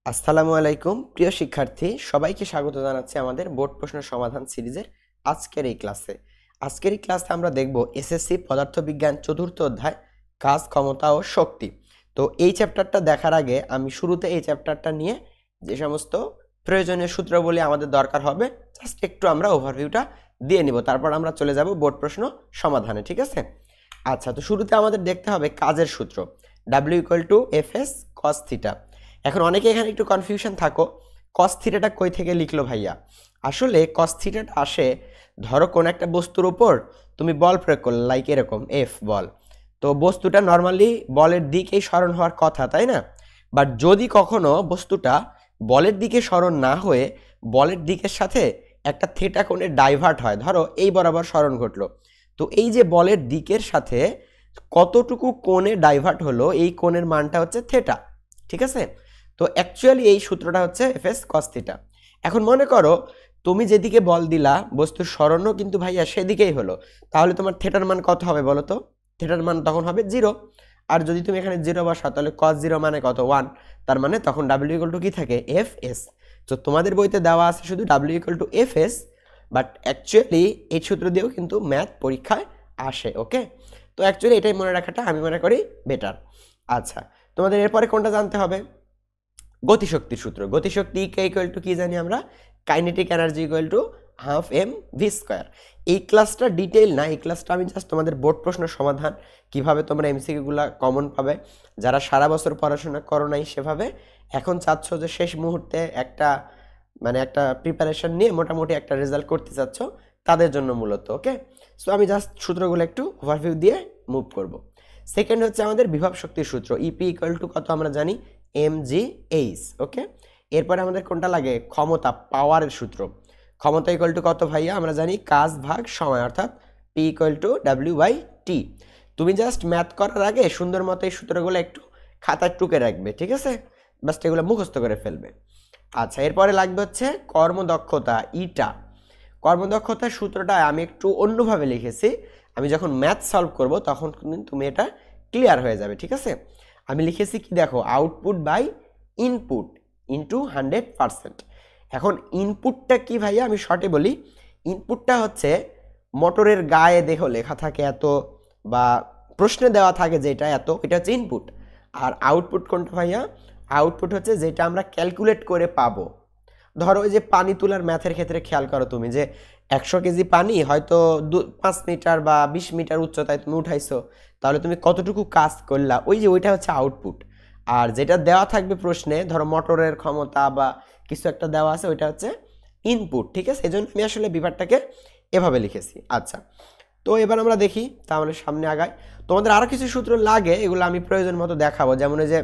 আসসালামু আলাইকুম প্রিয় শিক্ষার্থী সবাইকে স্বাগত জানাচ্ছি আমাদের বোর্ড প্রশ্ন সমাধান সিরিজের আজকের এই ক্লাসে আমরা দেখব এসএসসি পদার্থবিজ্ঞান চতুর্থ অধ্যায় কাজ ক্ষমতা ও শক্তি। তো এই চ্যাপ্টারটা দেখার আগে আমি শুরুতে এই চ্যাপ্টারটা নিয়ে যে সমস্ত প্রয়োজনীয় সূত্রগুলি আমাদের দরকার হবে জাস্ট একটু আমরা ওভারভিউটা দিয়ে নিব, তারপর আমরা চলে যাব বোর্ড প্রশ্ন সমাধানে। ঠিক আছে? আচ্ছা, তো শুরুতে আমাদের দেখতে হবে কাজের সূত্র W = Fs cos থিটা। এখন অনেকে এখানে একটু কনফিউশন থাকো, কস থিটাটা কই থেকে লিখলো ভাইয়া? আসলে কস থিটাটা আসে, ধরো কোন একটা বস্তুর উপর তুমি বল প্রয়োগ করলে, লাইক এরকম এফ বল, তো বস্তুটা নর্মালি বলের দিকেই সরণ হওয়ার কথা, তাই না? বাট যদি কখনো বস্তুটা বলের দিকে সরণ না হয়ে বলের দিকের সাথে একটা থিটা কোণে ডাইভার্ট হয়, ধরো এই বরাবর সরণ ঘটলো, তো এই যে বলের দিকের সাথে কতটুকু কোণে ডাইভার্ট হলো এই কোণের মানটা হচ্ছে থিটা। ঠিক আছে? তো অ্যাকচুয়ালি এই সূত্রটা হচ্ছে Fs cos থিটা। এখন মনে করো তুমি যেদিকে বল দিলা বস্তুর সরণও কিন্তু ভাইয়া সেদিকেই হলো, তাহলে তোমার থিটার মান কত হবে বলো তো? থিটার মান তখন হবে 0। আর যদি তুমি এখানে 0 বসাও তাহলে cos 0 মানে কত? 1। তার মানে তখন W = কি থাকে? Fs। তো তোমাদের বইতে দেওয়া আছে শুধু W = Fs, বাট অ্যাকচুয়ালি এই সূত্র দিয়েও কিন্তু ম্যাথ পরীক্ষায় আসে। ওকে, তো অ্যাকচুয়ালি এটাই মনে রাখাটা আমি মনে করি বেটার। আচ্ছা, তোমাদের এরপরে কোনটা জানতে হবে? গতিশক্তির সূত্র। গতিশক্তি কি জানি আমরা? Kinetic energy ½ mv²। এই ক্লাসটা ডিটেইল না, এই ক্লাসটা আমি জাস্ট তোমাদের বোর্ড প্রশ্ন সমাধান, কিভাবে তোমরা এমসিকিউ গুলা কমন পাবে, যারা সারা বছর পড়াশোনা করো নাই সেভাবে এখন চাচ্ছ যে শেষ মুহূর্তে একটা একটা প্রিপারেশন নিয়ে মোটামুটি একটা রেজাল্ট করতে চাচ্ছ, তাদের জন্য মূলত। ওকে, সো আমি জাস্ট সূত্রগুলো একটু ওভারভিউ দিয়ে মুভ করব। সেকেন্ড হচ্ছে আমাদের বিভব শক্তির সূত্র, ইপি কত আমরা জানি? mgh। ওকে, এরপরে আমাদের কোনটা লাগে? ক্ষমতা, পাওয়ারের সূত্র। ক্ষমতা কত ভাইয়া? আমরা জানি কাজ ভাগ সময়, অর্থাৎ P W/T। তুমি জাস্ট ম্যাথ করার আগে সুন্দর মতো এই সূত্রগুলো একটু খাতায় টুকে রাখবে, ঠিক আছে? বাস এগুলো মুখস্থ করে ফেলবে। আচ্ছা, এরপরে লাগবে হচ্ছে কর্মদক্ষতা, ইটা। কর্মদক্ষতার সূত্রটা আমি একটু অন্যভাবে লিখেছি, আমি যখন ম্যাথ সলভ করব তখন তুমি এটা ক্লিয়ার হয়ে যাবে। ঠিক আছে? আমি লিখেছি কি দেখো, আউটপুট বাই ইনপুট ইন্টু 100%। এখন ইনপুটটা কি ভাইয়া? আমি শর্টে বলি, ইনপুটটা হচ্ছে মোটরের গায়ে দেখো লেখা থাকে এত, বা প্রশ্নে দেওয়া থাকে যেটা এত, এটা হচ্ছে ইনপুট। আর আউটপুট কোনটা ভাইয়া? আউটপুট হচ্ছে যেটা আমরা ক্যালকুলেট করে পাবো। ধরো ওই যে পানি তোলার ম্যাথের ক্ষেত্রে খেয়াল করো তুমি, যে 100 কেজি পানি হয়তো 5 মিটার বা 20 মিটার উচ্চতায় তুমি উঠাইছো, তাহলে তুমি কতটুকু কাজ করলা, ওই যে ওইটা হচ্ছে আউটপুট। আর যেটা দেওয়া থাকবে প্রশ্নে, ধরো মোটরের ক্ষমতা বা কিছু একটা দেওয়া আছে, ওইটা হচ্ছে ইনপুট। ঠিক আছে? এই জন্য আমি আসলে বিভাগটাকে এভাবে লিখেছি। আচ্ছা, তো এবার আমরা দেখি, তাহলে সামনে আগাই। তোমাদের আরও কিছু সূত্র লাগে, এগুলো আমি প্রয়োজন মতো দেখাবো। যেমন এই যে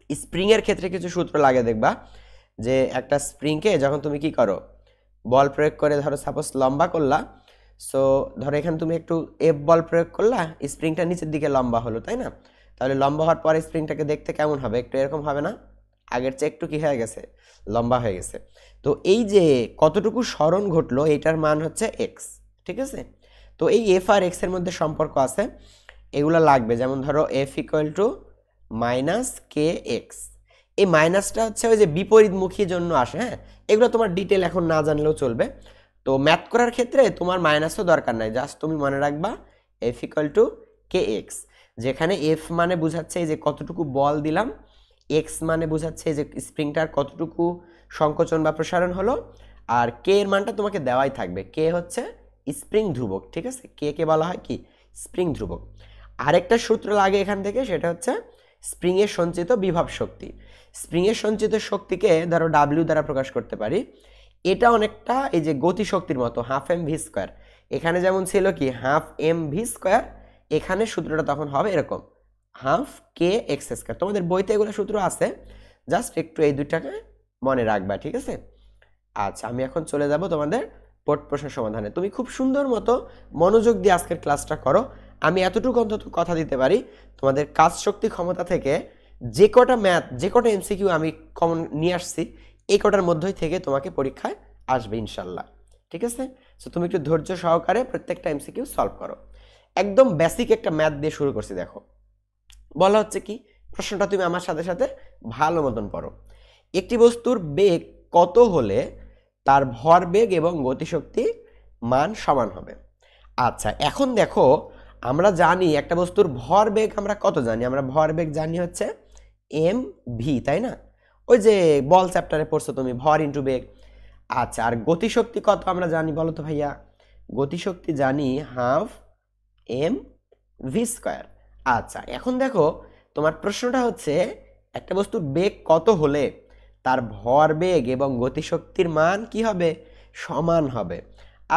স্প্রিংয়ের ক্ষেত্রে কিছু সূত্র লাগে, দেখবা যে একটা স্প্রিংকে যখন তুমি কি করো, বল প্রয়োগ করে ধরো সাপোজ লম্বা করলা, সো ধরো এখানে তুমি একটু এফ বল প্রয়োগ করলা, স্প্রিংটা নিচের দিকে লম্বা হলো, তাই না? তাহলে লম্বা হওয়ার পরে স্প্রিংটাকে দেখতে কেমন হবে? একটু এরকম হবে না? আগের চেয়ে একটু কি হয়ে গেছে? লম্বা হয়ে গেছে। তো এই যে কতটুকু সরণ ঘটলো এইটার মান হচ্ছে এক্স। ঠিক আছে? তো এই এফ আর এক্স এর মধ্যে সম্পর্ক আছে, এগুলো লাগবে। যেমন ধরো এফ -kx, এই মাইনাসটা হচ্ছে ওই যে বিপরীতমুখী জন্য আসে। হ্যাঁ, এগুলো তোমার ডিটেল এখন না জানলেও চলবে। তো ম্যাথ করার ক্ষেত্রে তোমার মাইনাসও দরকার নাই, জাস্ট তুমি মনে রাখবা এফ kx, যেখানে এফ মানে বোঝাচ্ছে এই যে কতটুকু বল দিলাম, এক্স মানে বোঝাচ্ছে যে স্প্রিংটার কতটুকু সংকোচন বা প্রসারণ হলো, আর কে এর মানটা তোমাকে দেওয়াই থাকবে। কে হচ্ছে স্প্রিং ধ্রুবক। ঠিক আছে? কে বলা হয় কি? স্প্রিং ধ্রুবক। আরেকটা সূত্র লাগে এখান থেকে, সেটা হচ্ছে স্প্রিংয়ের সঞ্চিত বিভব শক্তি। স্প্রিংয়ের সঞ্চিত শক্তিকে ধরো ডাব্লিউ দ্বারা প্রকাশ করতে পারি। এটা অনেকটা এই যে গতি শক্তির মতো, ½ mv²। এখানে যেমন ছিল কি ½ mv², এখানে সূত্রটা তখন হবে এরকম ½kx²। তোমাদের বইতে এগুলো সূত্র আছে, জাস্ট একটু এই দুইটাকে মনে রাখবা। ঠিক আছে? আচ্ছা, আমি এখন চলে যাব তোমাদের বোর্ড প্রশ্ন সমাধানে। তুমি খুব সুন্দর মতো মনোযোগ দিয়ে আজকের ক্লাসটা করো। আমি এতটুকু অন্তত কথা দিতে পারি, তোমাদের কাজ শক্তি ক্ষমতা থেকে যে কটা ম্যাথ, যে কটা এমসিকিউ আমি কমন নিয়ে আসছি, এই কটার মধ্যেই থেকে তোমাকে পরীক্ষায় আসবে ইনশাল্লাহ। ঠিক আছে? সো তুমি একটু ধৈর্য সহকারে প্রত্যেকটা এমসিকিউ সলভ করো। একদম বেসিক একটা ম্যাথ দিয়ে শুরু করছি। দেখো, বলা হচ্ছে কি, প্রশ্নটা তুমি আমার সাথে সাথে ভালো মতন পড়ো। একটি বস্তুর বেগ কত হলে তার ভরবেগ এবং গতিশক্তি মান সমান হবে। আচ্ছা, এখন দেখো আমরা জানি একটা বস্তুর ভরবেগ আমরা কত জানি, আমরা ভরবেগ জানি হচ্ছে এম ভি, তাই না? ওই যে বল চ্যাপ্টারে পড়ছো তুমি, ভর ইন্টু বেগ। আচ্ছা, আর গতিশক্তি কত আমরা জানি বলো তো ভাইয়া? গতিশক্তি জানি হাফ এম ভি স্কোয়ার। আচ্ছা, এখন দেখো তোমার প্রশ্নটা হচ্ছে একটা বস্তুর বেগ কত হলে তার ভরবেগ এবং গতিশক্তির মান কি হবে? সমান হবে।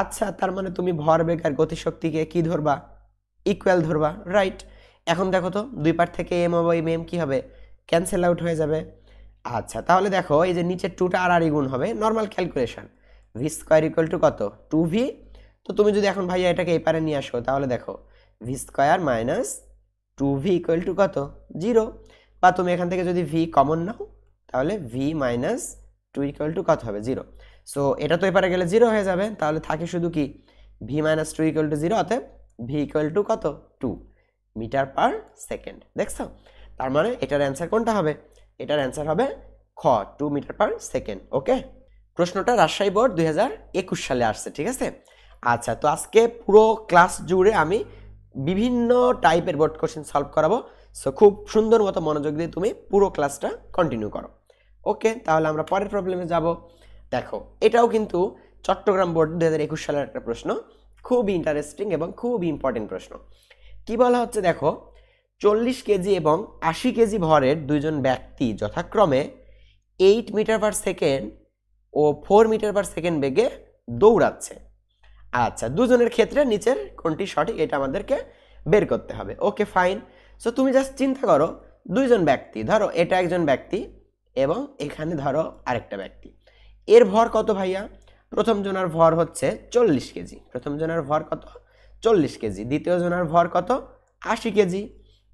আচ্ছা, তার মানে তুমি ভরবেগ আর গতিশক্তিকে কি ধরবা? ইকুয়াল ধরবা, রাইট? এখন দেখো তো দুই পার থেকে এম ও এম এম কি হবে? ক্যান্সেল আউট হয়ে যাবে। আচ্ছা, তাহলে দেখো এই যে নিচের টুটা আর গুণ হবে, normal calculation, V square equal to কত? Two V. তো তুমি যদি এখন ভাইয়া এটাকে এই পারে নিয়ে আসো, তাহলে দেখো v square minus two v equal to কত? জিরো। বা তুমি এখান থেকে যদি ভি কমন নাও, তাহলে v minus two equal to কত হবে? জিরো। সো এটা তো এপারে গেলে জিরো হয়ে যাবে, তাহলে থাকে শুধু কি? V minus two equal to zero, অতএব ভি ইকুয়াল টু কত? Two metre per second. দেখছো? তার মানে এটার অ্যান্সার কোনটা হবে? এটার অ্যান্সার হবে খ, 2 মিটার পার সেকেন্ড। ওকে, প্রশ্নটা রাজশাহী বোর্ড 2021 সালে আসছে, ঠিক আছে? আচ্ছা, তো আজকে পুরো ক্লাস জুড়ে আমি বিভিন্ন টাইপের বোর্ড কোশ্চেন সলভ করাবো। সো খুব সুন্দর মতো মনোযোগ দিয়ে তুমি পুরো ক্লাসটা কন্টিনিউ করো। ওকে, তাহলে আমরা পরের প্রবলেমে যাব। দেখো, এটাও কিন্তু চট্টগ্রাম বোর্ড 2021 সালের একটা প্রশ্ন, খুব ইন্টারেস্টিং এবং খুব ইম্পর্টেন্ট প্রশ্ন। কি বলা হচ্ছে দেখো, 40 কেজি এবং 80 কেজি ভরের দুইজন ব্যক্তি যথাক্রমে 8 মিটার পার সেকেন্ড ও 4 মিটার পার সেকেন্ড বেগে দৌড়াচ্ছে। আচ্ছা, দুজনের ক্ষেত্রে নিচের কোনটি সঠিক এটা আমাদেরকে বের করতে হবে। ওকে, ফাইন। সো তুমি জাস্ট চিন্তা করো, দুইজন ব্যক্তি, ধরো এটা একজন ব্যক্তি এবং এখানে ধরো আরেকটা ব্যক্তি, এর ভর কত ভাইয়া? প্রথম জনের ভর হচ্ছে 40 কেজি, প্রথম জনের ভর কত? 40 কেজি। দ্বিতীয় জনের ভর কত? 80 কেজি।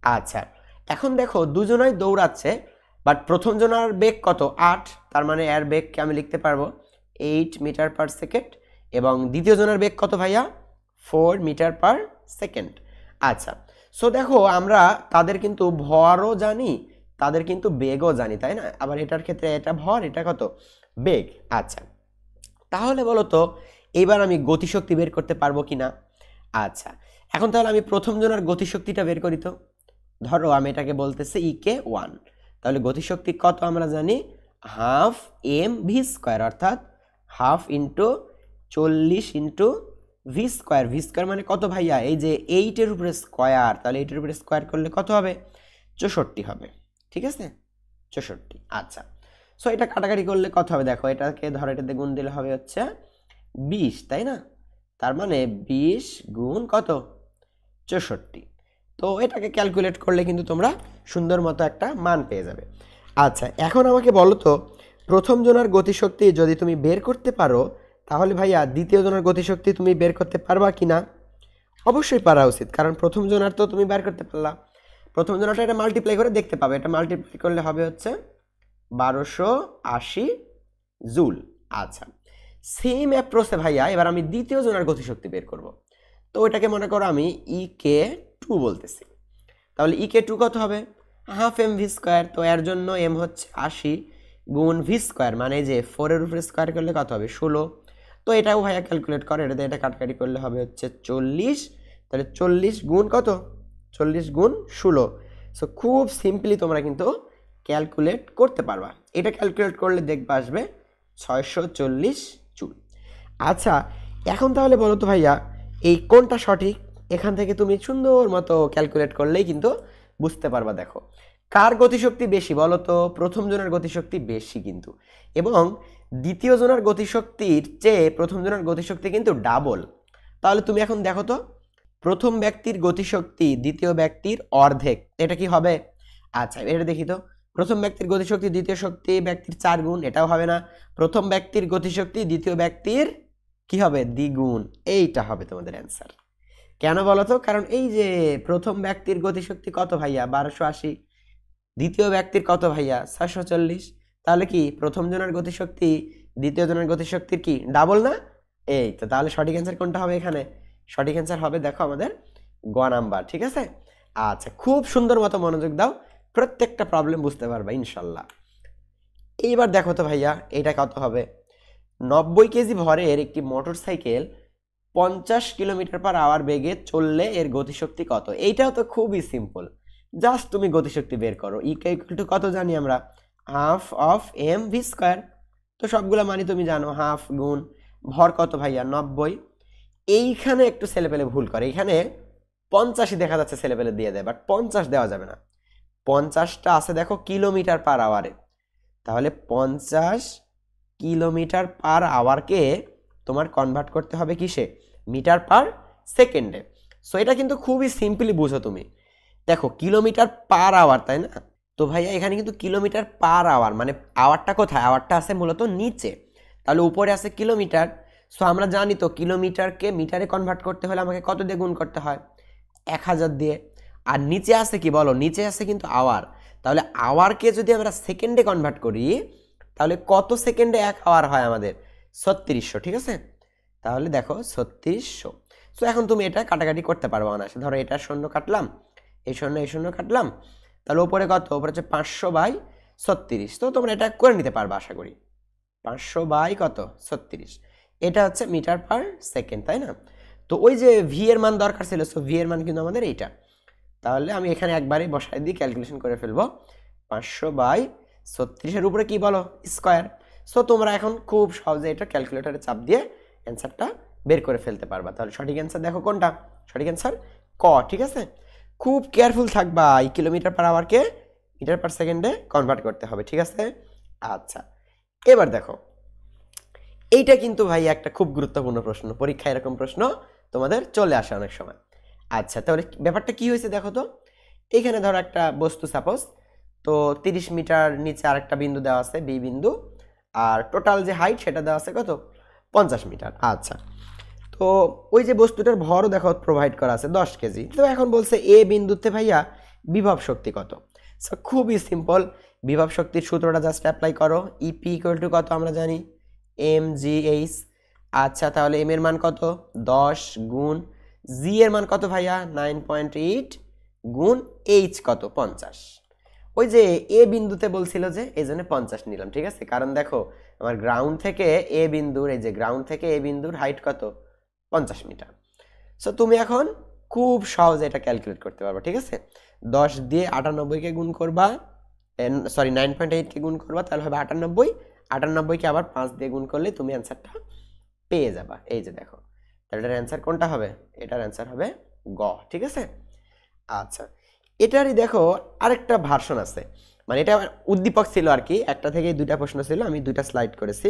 আচ্ছা, এখন দেখো দুজনাই দৌড়াচ্ছে, বাট প্রথম জনের বেগ কত? 8, তার মানে এর বেগকে আমি লিখতে পারবো 8 মিটার পার সেকেন্ড, এবং দ্বিতীয় জনের বেগ কত ভাইয়া? 4 মিটার পার সেকেন্ড। আচ্ছা, সো দেখো আমরা তাদের কিন্তু ভরও জানি, তাদের কিন্তু বেগও জানি, তাই না? আবার এটার ক্ষেত্রে এটা ভর, এটা কত? বেগ। আচ্ছা, তাহলে বলো তো এবার আমি গতিশক্তি বের করতে পারবো কিনা? আচ্ছা, এখন তাহলে আমি প্রথম জনের গতিশক্তিটা বের করি। তো ধরো আমি এটাকে বলতেছি ইকে 1, তাহলে গতিশক্তি কত আমরা জানি? হাফ এম ভি স্কোয়ার, অর্থাৎ half into 40 into V square. V square মানে কত ভাইয়া? এই যে 8-এর উপরে স্কোয়ার, তাহলে 8-এর উপরে স্কোয়ার করলে কত হবে? 64 হবে, ঠিক আছে? 64। আচ্ছা, সো এটা কাটাকাটি করলে কত হবে? দেখো এটাকে ধরো এটাতে গুণ দিলে হবে হচ্ছে 20, তাই না? তার মানে 20 গুণ কত? 64। তো এটাকে ক্যালকুলেট করলে কিন্তু তোমরা সুন্দর মতো একটা মান পেয়ে যাবে। আচ্ছা, এখন আমাকে বলো তো প্রথম জনের গতিশক্তি যদি তুমি বের করতে পারো, তাহলে ভাইয়া দ্বিতীয় জনের গতিশক্তি তুমি বের করতে পারবা কিনা? অবশ্যই পারা উচিত, কারণ প্রথম জনের তো তুমি বের করতে পারলা। প্রথম জনটা এটা মাল্টিপ্লাই করে দেখতে পাবে, এটা মাল্টিপ্লাই করলে হবে হচ্ছে 1280 জুল। আচ্ছা, সেম অ্যাপ্রোচে ভাইয়া এবার আমি দ্বিতীয় জনের গতিশক্তি বের করব। তো ওইটাকে মনে করো আমি ইকে 2 বলতেছি, তাহলে ইকে 2 কত হবে? Half M V square. তো এর জন্য এম হচ্ছে 80 গুণ ভি স্কোয়ার, মানে যে 4-এর উপরে স্কোয়ার করলে কত হবে? 16। তো এটাও ভাইয়া ক্যালকুলেট করে, এটাতে এটা কাটাকাটি করলে হবে হচ্ছে 40, তাহলে 40 গুণ কত? 40 গুণ 16। সো খুব সিম্পলি তোমরা কিন্তু ক্যালকুলেট করতে পারবা। এটা ক্যালকুলেট করলে দেখবা আসবে 640 জুল। আচ্ছা, এখন তাহলে বলো তো ভাইয়া এই কোনটা সঠিক? এখান থেকে তুমি সুন্দর মতো ক্যালকুলেট করলেই কিন্তু বুঝতে পারবা। দেখো কার গতিশক্তি বেশি বলো তো? প্রথম জনের গতিশক্তি বেশি কিন্তু, এবং দ্বিতীয় জনের গতিশক্তির চেয়ে প্রথম জনের গতিশক্তি কিন্তু ডাবল। তাহলে তুমি এখন দেখো তো, প্রথম ব্যক্তির গতিশক্তি দ্বিতীয় ব্যক্তির অর্ধেক, এটা কি হবে? আচ্ছা, এটা দেখি তো, প্রথম ব্যক্তির গতিশক্তি দ্বিতীয় শক্তি ব্যক্তির 4 গুণ, এটাও হবে না। প্রথম ব্যক্তির গতিশক্তি দ্বিতীয় ব্যক্তির কি হবে? দ্বিগুণ। এইটা হবে তোমাদের অ্যান্সার। কেন বলো তো? কারণ এই যে প্রথম ব্যক্তির গতিশক্তি কত ভাইয়া? 1280। দ্বিতীয় ব্যক্তির কত ভাইয়া? 640। তাহলে কি প্রথম জনের গতিশক্তি দ্বিতীয় জনের গতিশক্তির কি ডাবল না? এই তো, তাহলে সঠিক অ্যান্সার কোনটা হবে এখানে? সঠিক অ্যান্সার হবে দেখো আমাদের গ নাম্বার, ঠিক আছে? আচ্ছা, খুব সুন্দর মতো মনোযোগ দাও, প্রত্যেকটা প্রবলেম বুঝতে পারবা ইনশাল্লাহ। এইবার দেখো তো ভাইয়া এটা কত হবে। 90 কেজি ভরের একটি মোটর সাইকেল 50 কিলোমিটার/আওয়ার বেগে চললে এর গতিশক্তি কত? এইটাও তো খুবই সিম্পল, জাস্ট তুমি গতিশক্তি বের করো। ইকুয়াল টু কত জানি আমরা, half of m V square. তো সবগুলা মানে তুমি জানো, হাফ গুণ ভর কত ভাইয়া 90। এইখানে একটু ছেলেপেলে ভুল করে, এখানে 50ই দেখা যাচ্ছে ছেলেপেলে দিয়ে দেয়, বাট 50 দেওয়া যাবে না। 50টা আছে দেখো কিলোমিটার/আওয়ারে, তাহলে 50 কিলোমিটার/আওয়ারকে তোমার কনভার্ট করতে হবে কিসে, মিটার/সেকেন্ডে। সো এটা কিন্তু খুবই সিম্পলি বুঝো তুমি। দেখো কিলোমিটার/আওয়ার, তাই না? তো ভাইয়া এখানে কিন্তু কিলোমিটার/আওয়ার, মানে আওয়ারটা কোথায়, আওয়ারটা আছে মূলত নিচে, তাহলে উপরে আছে কিলোমিটার। সো আমরা জানি তো কিলোমিটারকে মিটারে কনভার্ট করতে হলে আমাকে কত দিয়ে গুণ করতে হয়, 1000 দিয়ে। আর নিচে আছে কি বলো, নিচে আছে কিন্তু আওয়ার, তাহলে আওয়ারকে যদি আমরা সেকেন্ডে কনভার্ট করি তাহলে কত সেকেন্ডে 1 আওয়ার হয় আমাদের, 3600। ঠিক আছে, তাহলে দেখো 3600। সো এখন তুমি এটা কাটাকাটি করতে পারবো অনায়াসে। ধরো এটা শূন্য কাটলাম, এই শূন্য কাটলাম, তাহলে উপরে কত, উপরে হচ্ছে 500/36। তো তোমরা এটা করে নিতে পারবে আশা করি। 500/36, এটা হচ্ছে মিটার/সেকেন্ড, তাই না? তো ওই যে ভি এর মান দরকার ছিল, সো ভি এর মান কিন্তু আমাদের এইটা। তাহলে আমি এখানে একবারে বসাই দিয়ে ক্যালকুলেশন করে ফেলবো। 500/36 উপরে কি বলো, স্কোয়ার। সো তোমরা এখন খুব সহজে এটা ক্যালকুলেটরে চাপ দিয়ে অ্যান্সারটা বের করে ফেলতে পারবা। তাহলে সঠিক অ্যান্সার দেখো কোনটা, সঠিক অ্যান্সার ক। ঠিক আছে, খুব কেয়ারফুল থাকবা, এই কিলোমিটার/আওয়ারকে মিটার/সেকেন্ডে কনভার্ট করতে হবে। ঠিক আছে, আচ্ছা এবার দেখো এইটা কিন্তু ভাই একটা খুব গুরুত্বপূর্ণ প্রশ্ন, পরীক্ষায় এরকম প্রশ্ন তোমাদের চলে আসে অনেক সময়। আচ্ছা তাহলে ব্যাপারটা কি হয়েছে দেখো তো, এইখানে ধরো একটা বস্তু সাপোজ, তো 30 মিটার নিচে আরেকটা বিন্দু দেওয়া আছে বি বিন্দু, আর টোটাল যে হাইট সেটা দেওয়া আছে কত, 50 মিটার। আচ্ছা, তো ওই যে বস্তুটার ভরও দেখো প্রোভাইড করা আছে 10 কেজি। তো এখন বলছে এ বিন্দুতে ভাইয়া বিভব শক্তি কত। সো খুবই সিম্পল, বিভব শক্তির সূত্রটা জাস্ট অ্যাপ্লাই করো। ইপি ইকুয়াল টু কত আমরা জানি, এম জি এইচ। আচ্ছা তাহলে এম এর মান কত, 10 গুণ জি এর মান কত ভাইয়া 9.8 গুণ এইচ কত 50। ওই যে এ বিন্দুতে বলছিল যে এই জন্য 50 নিলাম। ঠিক আছে, কারণ দেখো আমার গ্রাউন্ড থেকে এ বিন্দুর, এই যে গ্রাউন্ড থেকে এ বিন্দুর হাইট কত, 50 মিটার। সো তুমি এখন খুব সহজে এটা ক্যালকুলেট করতে পারবে। ঠিক আছে, 10 দিয়ে 98কে গুণ করবা, সরি 9.8কে গুণ করবা, তাহলে হবে 98। 98কে আবার 5 দিয়ে গুণ করলে তুমি অ্যান্সারটা পেয়ে যাবা। এই যে দেখো, তাহলে এটার অ্যান্সার কোনটা হবে, এটার অ্যান্সার হবে গ। ঠিক আছে, আচ্ছা এটারই দেখো আরেকটা ভার্সন আছে, মানে এটা উদ্দীপক ছিল আর কি, একটা থেকে দুইটা প্রশ্ন ছিল, আমি দুইটা স্লাইড করেছি।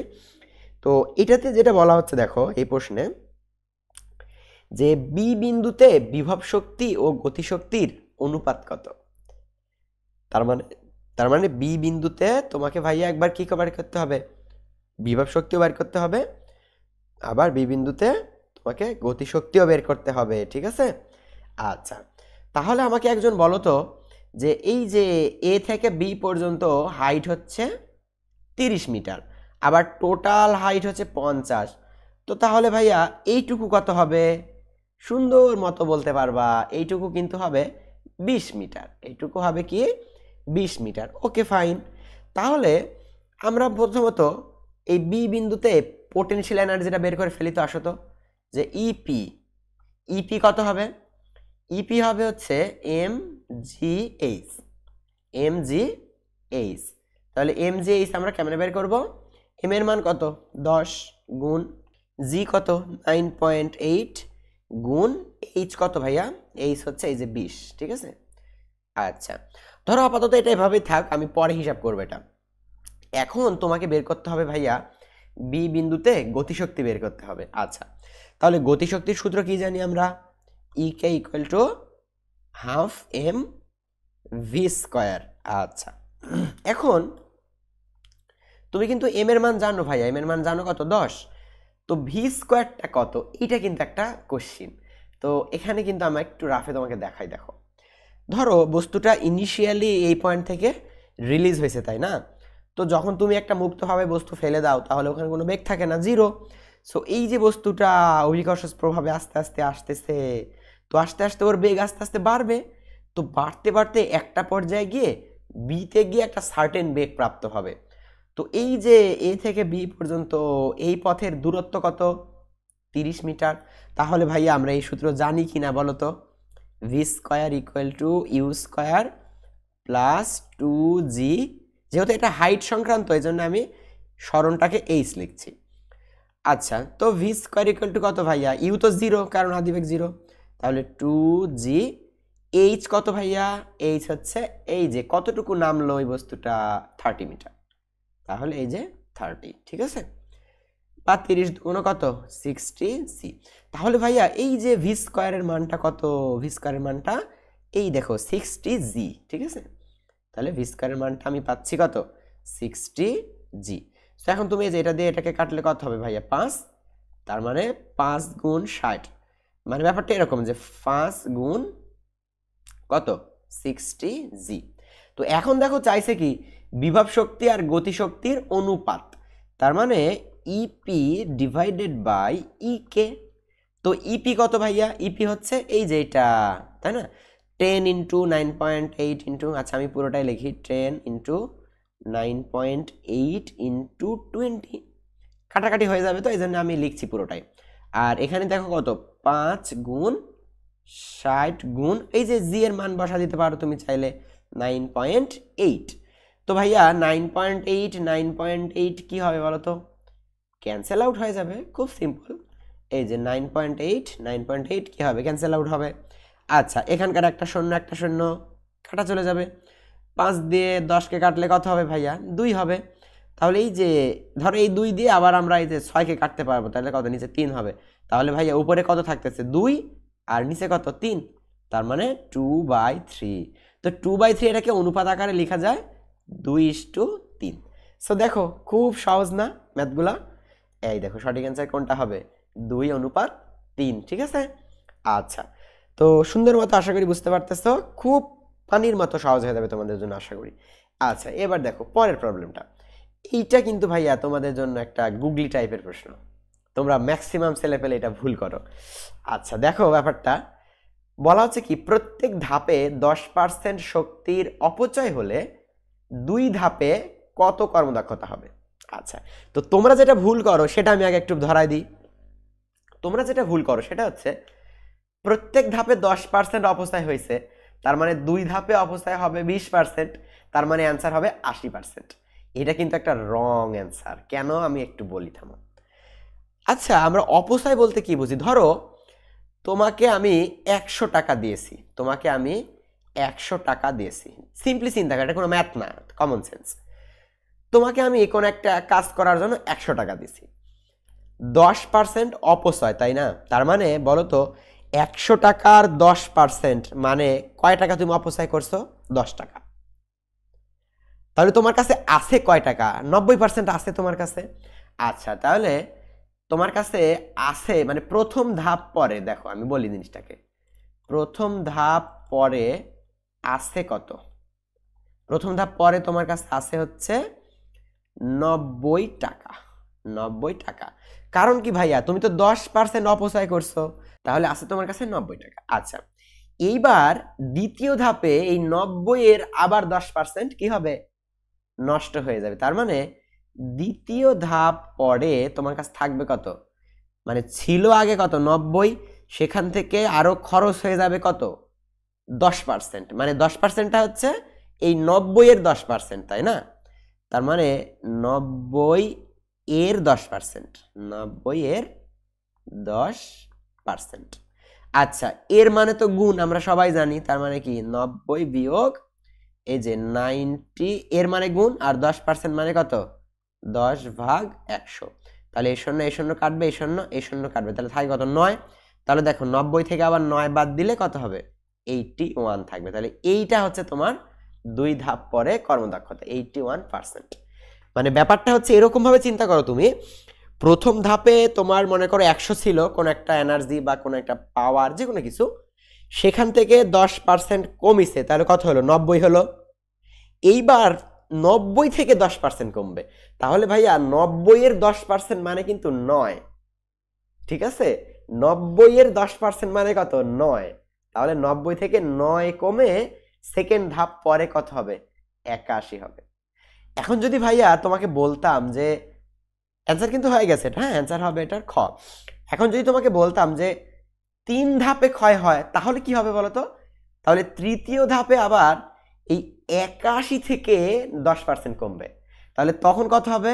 তো এটাতে যেটা বলা হচ্ছে দেখো এই প্রশ্নে, যে বি বিন্দুতে বিভব শক্তি ও গতিশক্তির অনুপাত কত। তার মানে বি বিন্দুতে তোমাকে ভাইয়া একবার কি বের করতে হবে, বিভব শক্তিও বের করতে হবে, আবার বি বিন্দুতে তোমাকে গতিশক্তিও বের করতে হবে। ঠিক আছে, আচ্ছা তাহলে আমাকে একজন বলো তো, যে এই যে এ থেকে বি পর্যন্ত হাইট হচ্ছে 30 মিটার, আবার টোটাল হাইট হচ্ছে 50। তো তাহলে ভাইয়া এইটুকু কত হবে, সুন্দর মতো বলতে পারবা, এইটুকু কিন্তু হবে 20 মিটার, এইটুকু হবে কি 20 মিটার। ওকে ফাইন, তাহলে আমরা প্রথমত এই বি বিন্দুতে পোটেনশিয়াল এনার্জিটা বের করে ফেলি তো, আসো তো, যে ইপি, ইপি কত হবে, ইপি হবে হচ্ছে m g h, m g h. তাহলে এম জি এইচ আমরা কেমনে বের করব, এম এর মান কত 10 গুণ জি কত 9.8 গুণ এইচ কত ভাইয়া, এইচ হচ্ছে এই যে 20। ঠিক আছে, আচ্ছা ধরো আপাতত এটা এভাবেই থাক, আমি পরে হিসাব করবো এটা। এখন তোমাকে বের করতে হবে ভাইয়া বি বিন্দুতে গতিশক্তি বের করতে হবে। আচ্ছা তাহলে গতিশক্তির সূত্র কি জানি আমরা, E K equal to half M V square. আচ্ছা এখন তুমি কিন্তু এম এর মান জানো ভাইয়া, এম এর মান জানো কত 10, তো ভি স্কোয়ারটা কত, এটা কিন্তু একটা কোশ্চিন। তো এখানে কিন্তু আমরা একটু রাফে তোমাকে দেখাই। দেখো ধরো বস্তুটা ইনিশিয়ালি এই পয়েন্ট থেকে রিলিজ হয়েছে, তাই না? তো যখন তুমি একটা মুক্তভাবে বস্তু ফেলে দাও তাহলে ওখানে কোনো বেগ থাকে না, জিরো। সো এই যে বস্তুটা অভিকর্ষ প্রভাবে আস্তে আস্তে আসতেছে, তো আস্তে আস্তে ওর বেগ আস্তে আস্তে বাড়বে, তো বাড়তে বাড়তে একটা পর্যায়ে গিয়ে বিতে গিয়ে একটা সার্টেন বেগ প্রাপ্ত হবে। তো এই যে এ থেকে বি পর্যন্ত এই পথের দূরত্ব কত? 30 মিটার। তাহলে ভাইয়া আমরা এই সূত্র জানি কিনা বলো তো? V square equal to u square plus 2g, যেহেতু এটা হাইট সংক্রান্ত এই জন্য আমি স্মরণটাকে এইচ লিখছি। আচ্ছা, তো ভি স্কয়ার ইকুয়াল টু কত ভাইয়া? ইউ তো 0, কারণ আদিবেগ 0, তাহলে 2g। এইচ কত ভাইয়া? এইচ হচ্ছে এই যে কতটুকু নামলো ওই বস্তুটা, 30 মিটার, তাহলে এই যে 30, ঠিক আছে? বা 30 দুগুণ কত? 60g। তাহলে ভাইয়া এই যে ভি স্কয়ারের মানটা কত? ভি স্কয়ারের মানটা এই দেখো 60g, ঠিক আছে? তাহলে ভি স্কয়ারের মানটা আমি পাচ্ছি কত? 60g। তো এখন তুমি এই যে এটা দিয়ে এটাকে কাটলে কত হবে ভাইয়া? 5, তার মানে 5 গুণ 60, মানে ব্যাপারটা এরকম যে 5 গুণ কত? 60g। তো এখন দেখো চাইছে কি? বিভব শক্তি আর গতি শক্তির অনুপাত, তার মানে ইপি ডিভাইডেড বাই ইকে। তো ইপি কত ভাইয়া? ইপি হচ্ছে এই যে এটা, তাই না? 10 ইন্টু 9.8 ইন্টু, আচ্ছা আমি পুরোটাই লিখি, 10 ইন্টু 9.8 ইন্টু 20, কাটাকাটি হয়ে যাবে তো এই জন্য আমি লিখছি পুরোটাই। আর এখানে দেখো কত? 5 গুণ 60 গুণ এই যে জি এর মান বসা দিতে পারো তুমি চাইলে 9.8। তো ভাইয়া 9.8 9.8 কি হবে বলো তো? ক্যান্সেল আউট হয়ে যাবে, খুব সিম্পল। এই যে 9.8 কি হবে? ক্যান্সেল আউট হবে। আচ্ছা, এখানকার একটা শূন্য একটা শূন্য কাটা চলে যাবে। 5 দিয়ে 10কে কাটলে কত হবে ভাইয়া? 2 হবে। তাহলে এই যে ধরো এই 2 দিয়ে আবার আমরা এই যে 6কে কাটতে পারবো, তাহলে কত? নিচে 3 হবে। তাহলে ভাইয়া উপরে কত থাকতেছে? 2, আর নিচে কত? 3, তার মানে 2/3। তো 2/3 এটাকে অনুপাত আকারে লেখা যায় 2:3। সো দেখো খুব সহজ না ম্যাথগুলা? এই দেখো সঠিক অ্যান্সার কোনটা হবে? 2:3, ঠিক আছে? আচ্ছা, তো সুন্দর মতো আশা করি বুঝতে পারতেছো, খুব পানির মতো সহজ হয়ে যাবে তোমাদের জন্য আশা করি। আচ্ছা, এবার দেখো পরের প্রবলেমটা। এইটা কিন্তু ভাইয়া তোমাদের জন্য একটা গুগলি টাইপের প্রশ্ন, তোমরা ম্যাক্সিমাম ছেলেপেলে এটা ভুল করো। আচ্ছা দেখো ব্যাপারটা বলা হচ্ছে কি, প্রত্যেক ধাপে 10% শক্তির অপচয় হলে 2 ধাপে কত কর্মদক্ষতা হবে? আচ্ছা, তো তোমরা যেটা ভুল করো সেটা আমি আগে একটু ধরাই দিই। তোমরা যেটা ভুল করো সেটা হচ্ছে প্রত্যেক ধাপে 10% অপচয় হয়েছে, তার মানে 2 ধাপে অপচয় হবে 20%, তার মানে অ্যান্সার হবে 80%। এটা কিন্তু একটা রং অ্যান্সার। কেন আমি একটু বলি, থামো। আচ্ছা, আমরা অপচয় বলতে কি বুঝি? ধরো তোমাকে আমি 100 টাকা দিয়েছি, তোমাকে আমি 100 টাকা দিয়েছি, সিম্পলি চিন্তা করে, এটা কোনো ম্যাথ না, কমন সেন্স। তোমাকে আমি কোনো একটা কাজ করার জন্য 100 টাকা দিছি, 10% অপচয়, তাই না? তার মানে বলো তো 100 টাকার 10% মানে কয় টাকা তুমি অপচয় করছো? 10 টাকা। তাহলে তোমার কাছে আছে কয় টাকা? 90% আছে তোমার কাছে। আচ্ছা, তাহলে তোমার কাছে আছে মানে প্রথম ধাপ পরে, দেখো আমি বলি জিনিসটাকে, প্রথম ধাপ পরে আছে কত? প্রথম ধাপ পরে তোমার কাছে আছে হচ্ছে 90 টাকা। 90 টাকা, কারণ কি ভাইয়া? তুমি তো 10% অপচয় করছো, তাহলে আছে তোমার কাছে 90 টাকা। আচ্ছা, এইবার দ্বিতীয় ধাপে এই 90 এর আবার 10% কি হবে? নষ্ট হয়ে যাবে। তার মানে দ্বিতীয় ধাপ পরে তোমার কাছে থাকবে কত? মানে ছিল আগে কত? 90, সেখান থেকে আরো খরচ হয়ে যাবে কত? 10%, মানে 10%টা হচ্ছে এই 90 এর 10%, তাই না? তার মানে 90 এর 10%, 90 এর 10%। আচ্ছা, এর মানে তো গুণ আমরা সবাই জানি, তার মানে কি 90 বিয়োগ এই যে 90, এর মানে গুণ, আর 10% মানে কত? 10/100। তাহলে এই শূন্য কাটবে, এই শূন্য কাটবে, তাহলে থাকে কত? 9। তাহলে দেখো 90 থেকে আবার 9 বাদ দিলে কত হবে? 81 থাকবে। তাহলে এইটা হচ্ছে তোমার 2 ধাপ পরে কর্মদক্ষতা, 81%। মানে ব্যাপারটা হচ্ছে এরকম ভাবে চিন্তা করো তুমি, প্রথম ধাপে তোমার মনে করো 100 ছিল কোন একটা এনার্জি বা কোন একটা পাওয়ার, যে কোনো কিছু, সেখান থেকে 10% কমিছে, তাহলে কত হলো? 90 হলো। এইবার 90 থেকে 10% কমবে, তাহলে ভাইয়া 90 এর 10% মানে কিন্তু 9, ঠিক আছে? 90 এর 10% মানে কত? 9। তাহলে 90 থেকে 9 কমে সেকেন্ড ধাপ পরে কত হবে? 81 হবে। এখন যদি ভাইয়া তোমাকে বলতাম যে অ্যান্সার কিন্তু হয়ে গেছে, হ্যাঁ অ্যান্সার হবে এটার খ। এখন যদি তোমাকে বলতাম যে 3 ধাপে ক্ষয় হয় তাহলে কি হবে বলো তো? তাহলে তৃতীয় ধাপে আবার এই 81 থেকে 10% কমবে। তাহলে তখন কত হবে?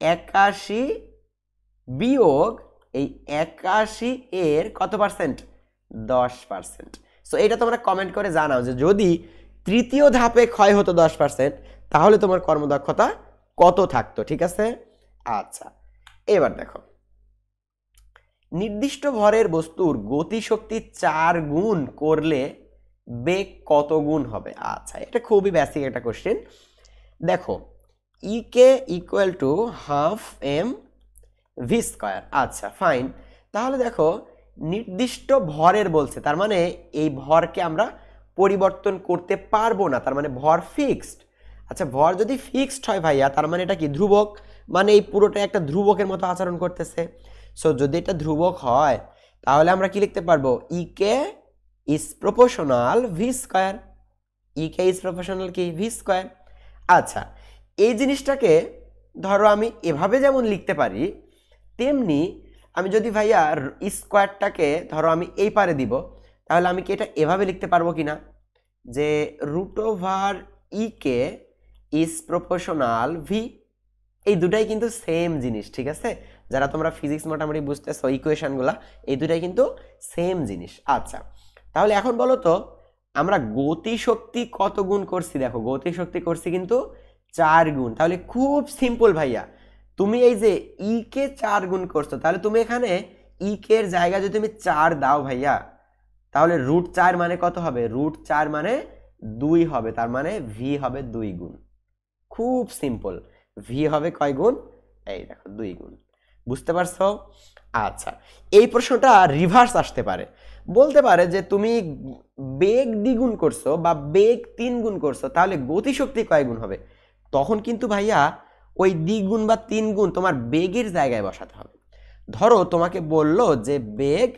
81 বিয়োগ এই 81 এর কত পার্সেন্ট? 10%। সো এটা তোমরা কমেন্ট করে জানাও যে যদি তৃতীয় ধাপে ক্ষয় হতো 10% তাহলে তোমার কর্মদক্ষতা কত থাকতো, ঠিক আছে? আচ্ছা, এবার দেখো, নির্দিষ্ট ভরের বস্তুর গতিশক্তি 4 গুণ করলে বেগ কত গুণ হবে? আচ্ছা, এটা খুবই বেসিক একটা কোশ্চেন। দেখো, E K equal to half M V square. আচ্ছা ফাইন, তাহলে দেখো নির্দিষ্ট ভরের বলছে, তার মানে এই ভরকে আমরা পরিবর্তন করতে পারবো না, তার মানে ভর ফিক্সড। আচ্ছা, ভর যদি ফিক্সড হয় ভাইয়া তার মানে এটা কি ধ্রুবক, মানে এই পুরোটা একটা ধ্রুবকের মতো আচরণ করতেছে। সো যদি এটা ধ্রুবক হয় তাহলে আমরা কি লিখতে পারবো? E K is proportional V square. E K is proportional কি? V square. আচ্ছা, এই জিনিসটাকে ধরো আমি এভাবে যেমন লিখতে পারি, তেমনি আমি যদি ভাইয়া স্কোয়ারটাকে ধরো আমি এই পারে দিব, তাহলে আমি কি এটা এভাবে লিখতে পারবো কিনা যে root over E K is proportional v. এই দুটাই কিন্তু সেম জিনিস, ঠিক আছে? যারা তোমরা ফিজিক্স মোটামুটি বুঝতেছো ইকুয়েশনগুলা, এই দুটাই কিন্তু সেম জিনিস। আচ্ছা, তাহলে এখন বলো তো আমরা গতিশক্তি কত গুণ করছি? দেখো গতিশক্তি করছি কিন্তু 4 গুণ। তাহলে খুব সিম্পল ভাইয়া, তুমি এই যে ই কে 4 গুণ করছো, তাহলে তুমি এখানে ই কে এর জায়গায় যদি তুমি 4 দাও ভাইয়া, তাহলে রুট 4 মানে কত হবে? রুট 4 মানে 2 হবে, তার মানে ভি হবে 2 গুণ। খুব সিম্পল, ভি হবে কয় গুণ? এই দেখো 2 গুণ। বুঝতে পারছো? আচ্ছা, এই প্রশ্নটা রিভার্স আসতে পারে, বলতে পারে যে তুমি বেগ দ্বিগুণ করছো বা বেগ 3 গুণ করছো, তাহলে গতিশক্তি কয় গুণ হবে? তখন কিন্তু ভাইয়া ওই দ্বিগুণ বা 3 গুণ তোমার বেগের জায়গায় বসাতে হবে। ধরো তোমাকে বললো যে বেগ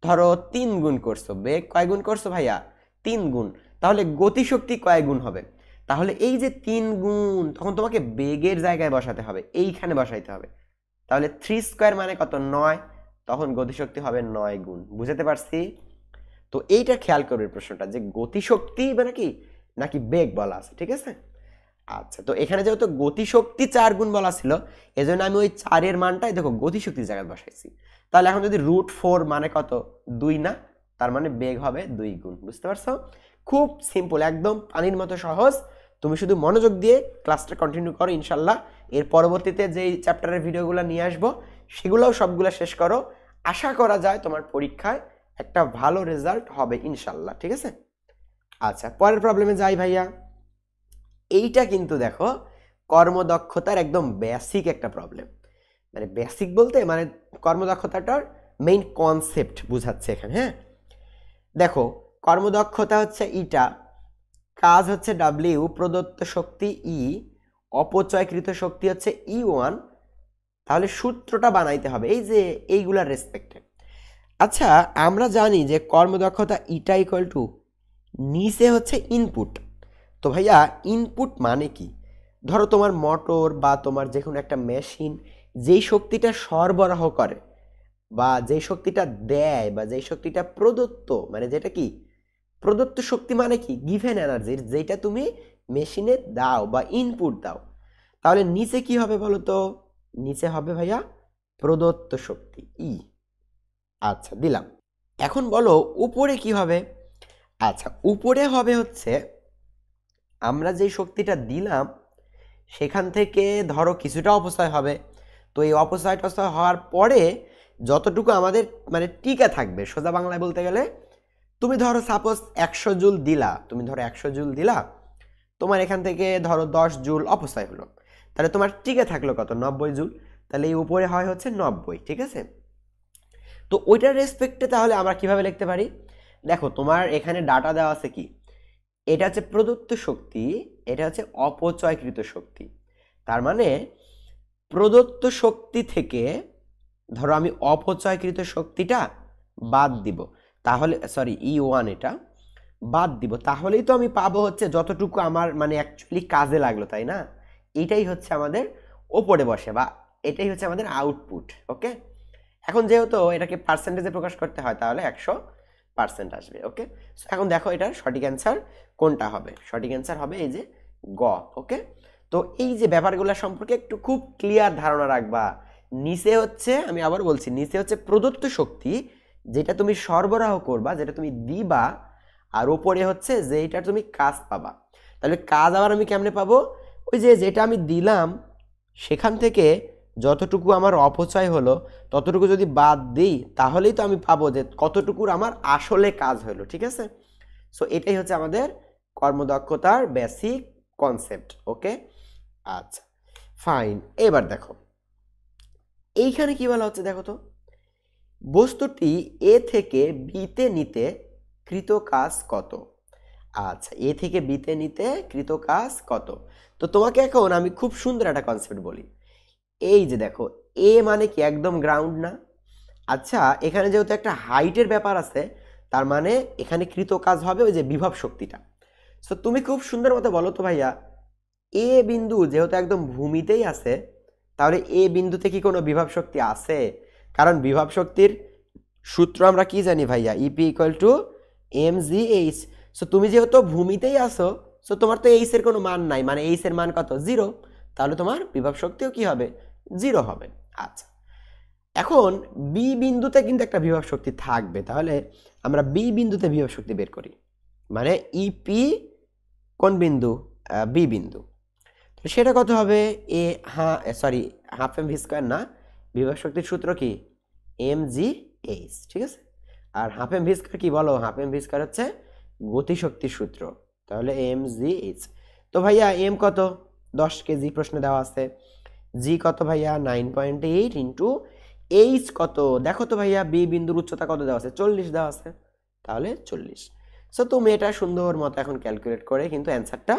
ধরো 3 গুণ করছো, বেগ কয় গুণ করছো ভাইয়া? 3 গুণ। তাহলে গতিশক্তি কয় গুণ হবে? তাহলে এই যে 3 গুণ, তখন তোমাকে বেগের জায়গায় বসাতে হবে, এইখানে বসাইতে হবে। তাহলে 3 স্কয়ার মানে কত? 9। তখন গতিশক্তি হবে 9 গুণ। বুঝতে পারছি? তো এইটা খেয়াল করবে প্রশ্নটা, যে গতিশক্তি মানে কি নাকি বেগ বলা আছে, ঠিক আছে? আচ্ছা, তো এখানে যেহেতু গতিশক্তি 4 গুণ বলা ছিল, এজন্য আমি ওই 4 এর মানটাই দেখো গতিশক্তির জায়গায় বসাইছি। তাহলে এখন যদি √4 মানে কত? 2 না? তার মানে বেগ হবে 2 গুণ। বুঝতে পারছো? খুব সিম্পল, একদম পানির মতো সহজ। তুমি শুধু মনোযোগ দিয়ে ক্লাসটা কন্টিনিউ করো, ইনশাল্লাহ এর পরবর্তীতে যেই চ্যাপ্টারের ভিডিওগুলো নিয়ে আসবো সেগুলোও সবগুলো শেষ করো। আশা করা যায় তোমার পরীক্ষায় একটা ভালো রেজাল্ট হবে ইনশাল্লাহ, ঠিক আছে? আচ্ছা, পরের প্রবলেমে যাই ভাইয়া। এইটা কিন্তু দেখো কর্মদক্ষতার একদম বেসিক একটা প্রবলেম, মানে বেসিক বলতে মানে কর্মদক্ষতাটার মেইন কনসেপ্ট বুঝাচ্ছে এখানে। হ্যাঁ, দেখো কর্মদক্ষতা হচ্ছে ইটা, কাজ হচ্ছে ডাব্লিউ, প্রদত্ত শক্তি ই, অপচয়কৃত শক্তি হচ্ছে ই1। তাহলে সূত্রটা বানাইতে হবে এই যে এইগুলার রেসপেক্টে। আচ্ছা, আমরা জানি যে কর্মদক্ষতা ইটা ইকুয়াল টু নিচে হচ্ছে ইনপুট। তো ভাইয়া ইনপুট মানে কি? ধরো তোমার মোটর বা তোমার যে কোনো একটা মেশিন যেই শক্তিটা সরবরাহ করে বা যেই শক্তিটা দেয় বা যেই শক্তিটা প্রদত্ত, মানে যেটা কি প্রদত্ত শক্তি মানে কি গিভেন এনার্জি, যেটা তুমি মেশিনে দাও বা ইনপুট দাও। তাহলে নিচে কি হবে বলো তো? নিচে হবে ভাইয়া প্রদত্ত শক্তি ই। আচ্ছা দিলাম। এখন বলো উপরে কি হবে? আচ্ছা, উপরে হবে হচ্ছে আমরা যেই শক্তিটা দিলাম সেখান থেকে ধরো কিছুটা অপচয় হবে। তো এই অপচয় টচয় হওয়ার পরে যতটুকু আমাদের মানে টিকে থাকবে, সোজা বাংলায় বলতে গেলে তুমি ধরো সাপোজ 100 জুল দিলা, তুমি ধরো 100 জুল দিলা, তোমার এখান থেকে ধরো 10 জুল অপচয় হলো, তাহলে তোমার টিকে থাকলো কত? 90 জুল। তাহলে এই উপরে হয় হচ্ছে 90, ঠিক আছে? তো ওইটার রেসপেক্টে তাহলে আমরা কিভাবে লিখতে পারি? দেখো তোমার এখানে ডাটা দেওয়া আছে কি, এটা হচ্ছে প্রদত্ত শক্তি, এটা হচ্ছে অপচয়কৃত শক্তি। তার মানে প্রদত্ত শক্তি থেকে ধরো আমি অপচয়কৃত শক্তিটা বাদ দিব, তাহলে সরি ই1 এটা বাদ দিব, তাহলেই তো আমি পাবো হচ্ছে যতটুকু আমার মানে অ্যাকচুয়ালি কাজে লাগলো, তাই না? এটাই হচ্ছে আমাদের ওপরে বসে, বা এটাই হচ্ছে আমাদের আউটপুট। ওকে, এখন যেহেতু এটাকে পার্সেন্টেজে প্রকাশ করতে হয় তাহলে 100% আসবে। ওকে, এখন দেখো এটার সঠিক অ্যান্সার কোনটা হবে। সঠিক অ্যান্সার হবে এই যে গ। ওকে, তো এই যে ব্যাপারগুলো সম্পর্কে একটু খুব ক্লিয়ার ধারণা রাখবা। নিচে হচ্ছে, আমি আবার বলছি, নিচে হচ্ছে প্রদত্ত শক্তি যেটা তুমি সরবরাহ করবা, যেটা তুমি দিবা, আর ওপরে হচ্ছে যেটা তুমি কাজ পাবা। তাহলে কাজ আবার আমি কেমনে পাবো? ওই যে যেটা আমি দিলাম সেখান থেকে যতটুকু আমার অপচয় হলো ততটুকু যদি বাদ দিই তাহলেই তো আমি পাবো যে কতটুকুর আমার আসলে কাজ হলো। ঠিক আছে, সো এটাই হচ্ছে আমাদের কর্মদক্ষতার বেসিক কনসেপ্ট। ওকে, আচ্ছা ফাইন। এবার দেখো এইখানে কি বলা হচ্ছে, দেখো তো, বস্তুটি এ থেকে বিতে নিতে কৃত কাজ কত। আচ্ছা, এ থেকে বিতে নিতে কৃত কাজ কত। তো তোমাকে এখন আমি খুব সুন্দর একটা কনসেপ্ট বলি। এই যে দেখো, এ মানে কি একদম গ্রাউন্ড না? আচ্ছা, এখানে যেহেতু একটা হাইটের ব্যাপার আছে, তার মানে এখানে কৃত কাজ হবে ওই যে বিভব শক্তিটা। সো তুমি খুব সুন্দর মতো বলো তো ভাইয়া, এ বিন্দু যেহেতু একদম ভূমিতেই আছে, তাহলে এ বিন্দুতে কি কোনো বিভব শক্তি আছে? কারণ বিভব শক্তির সূত্র আমরা কি জানি ভাইয়া, E P equal to m g h. So তুমি যেহেতু ভূমিতেই আসো, সো তোমার তো এইচ এর কোনো মান নাই, মানে এইচ এর মান কত, 0। তাহলে তোমার বিভব শক্তিও কি হবে, 0 হবে। আচ্ছা, এখন বি বিন্দুতে কিন্তু একটা বিভব শক্তি থাকবে, তাহলে আমরা বি বিন্দুতে বিভব শক্তি বের করি। মানে ইপি কোন বিন্দু, বি বিন্দু। তো সেটা কত হবে, uh sorry half M V square না, বিভব শক্তির সূত্র কি, এম জি এইচ। ঠিক আছে, আর হাফ এম ভি স্কোয়ার কি বলো, হাফ এম ভি স্কোয়ার হচ্ছে গতিশক্তির সূত্র। তাহলে এম জি এইচ। তো ভাইয়া এম কত, 10 কেজি প্রশ্নে দেওয়া আছে। জি কত ভাইয়া, 9.8 ইন্টু এইচ কত, দেখো তো ভাইয়া বি বিন্দুর উচ্চতা কত দেওয়া আছে, 40 দেওয়া আছে, তাহলে 40। সো তুমি এটা সুন্দর মতো এখন ক্যালকুলেট করে কিন্তু অ্যান্সারটা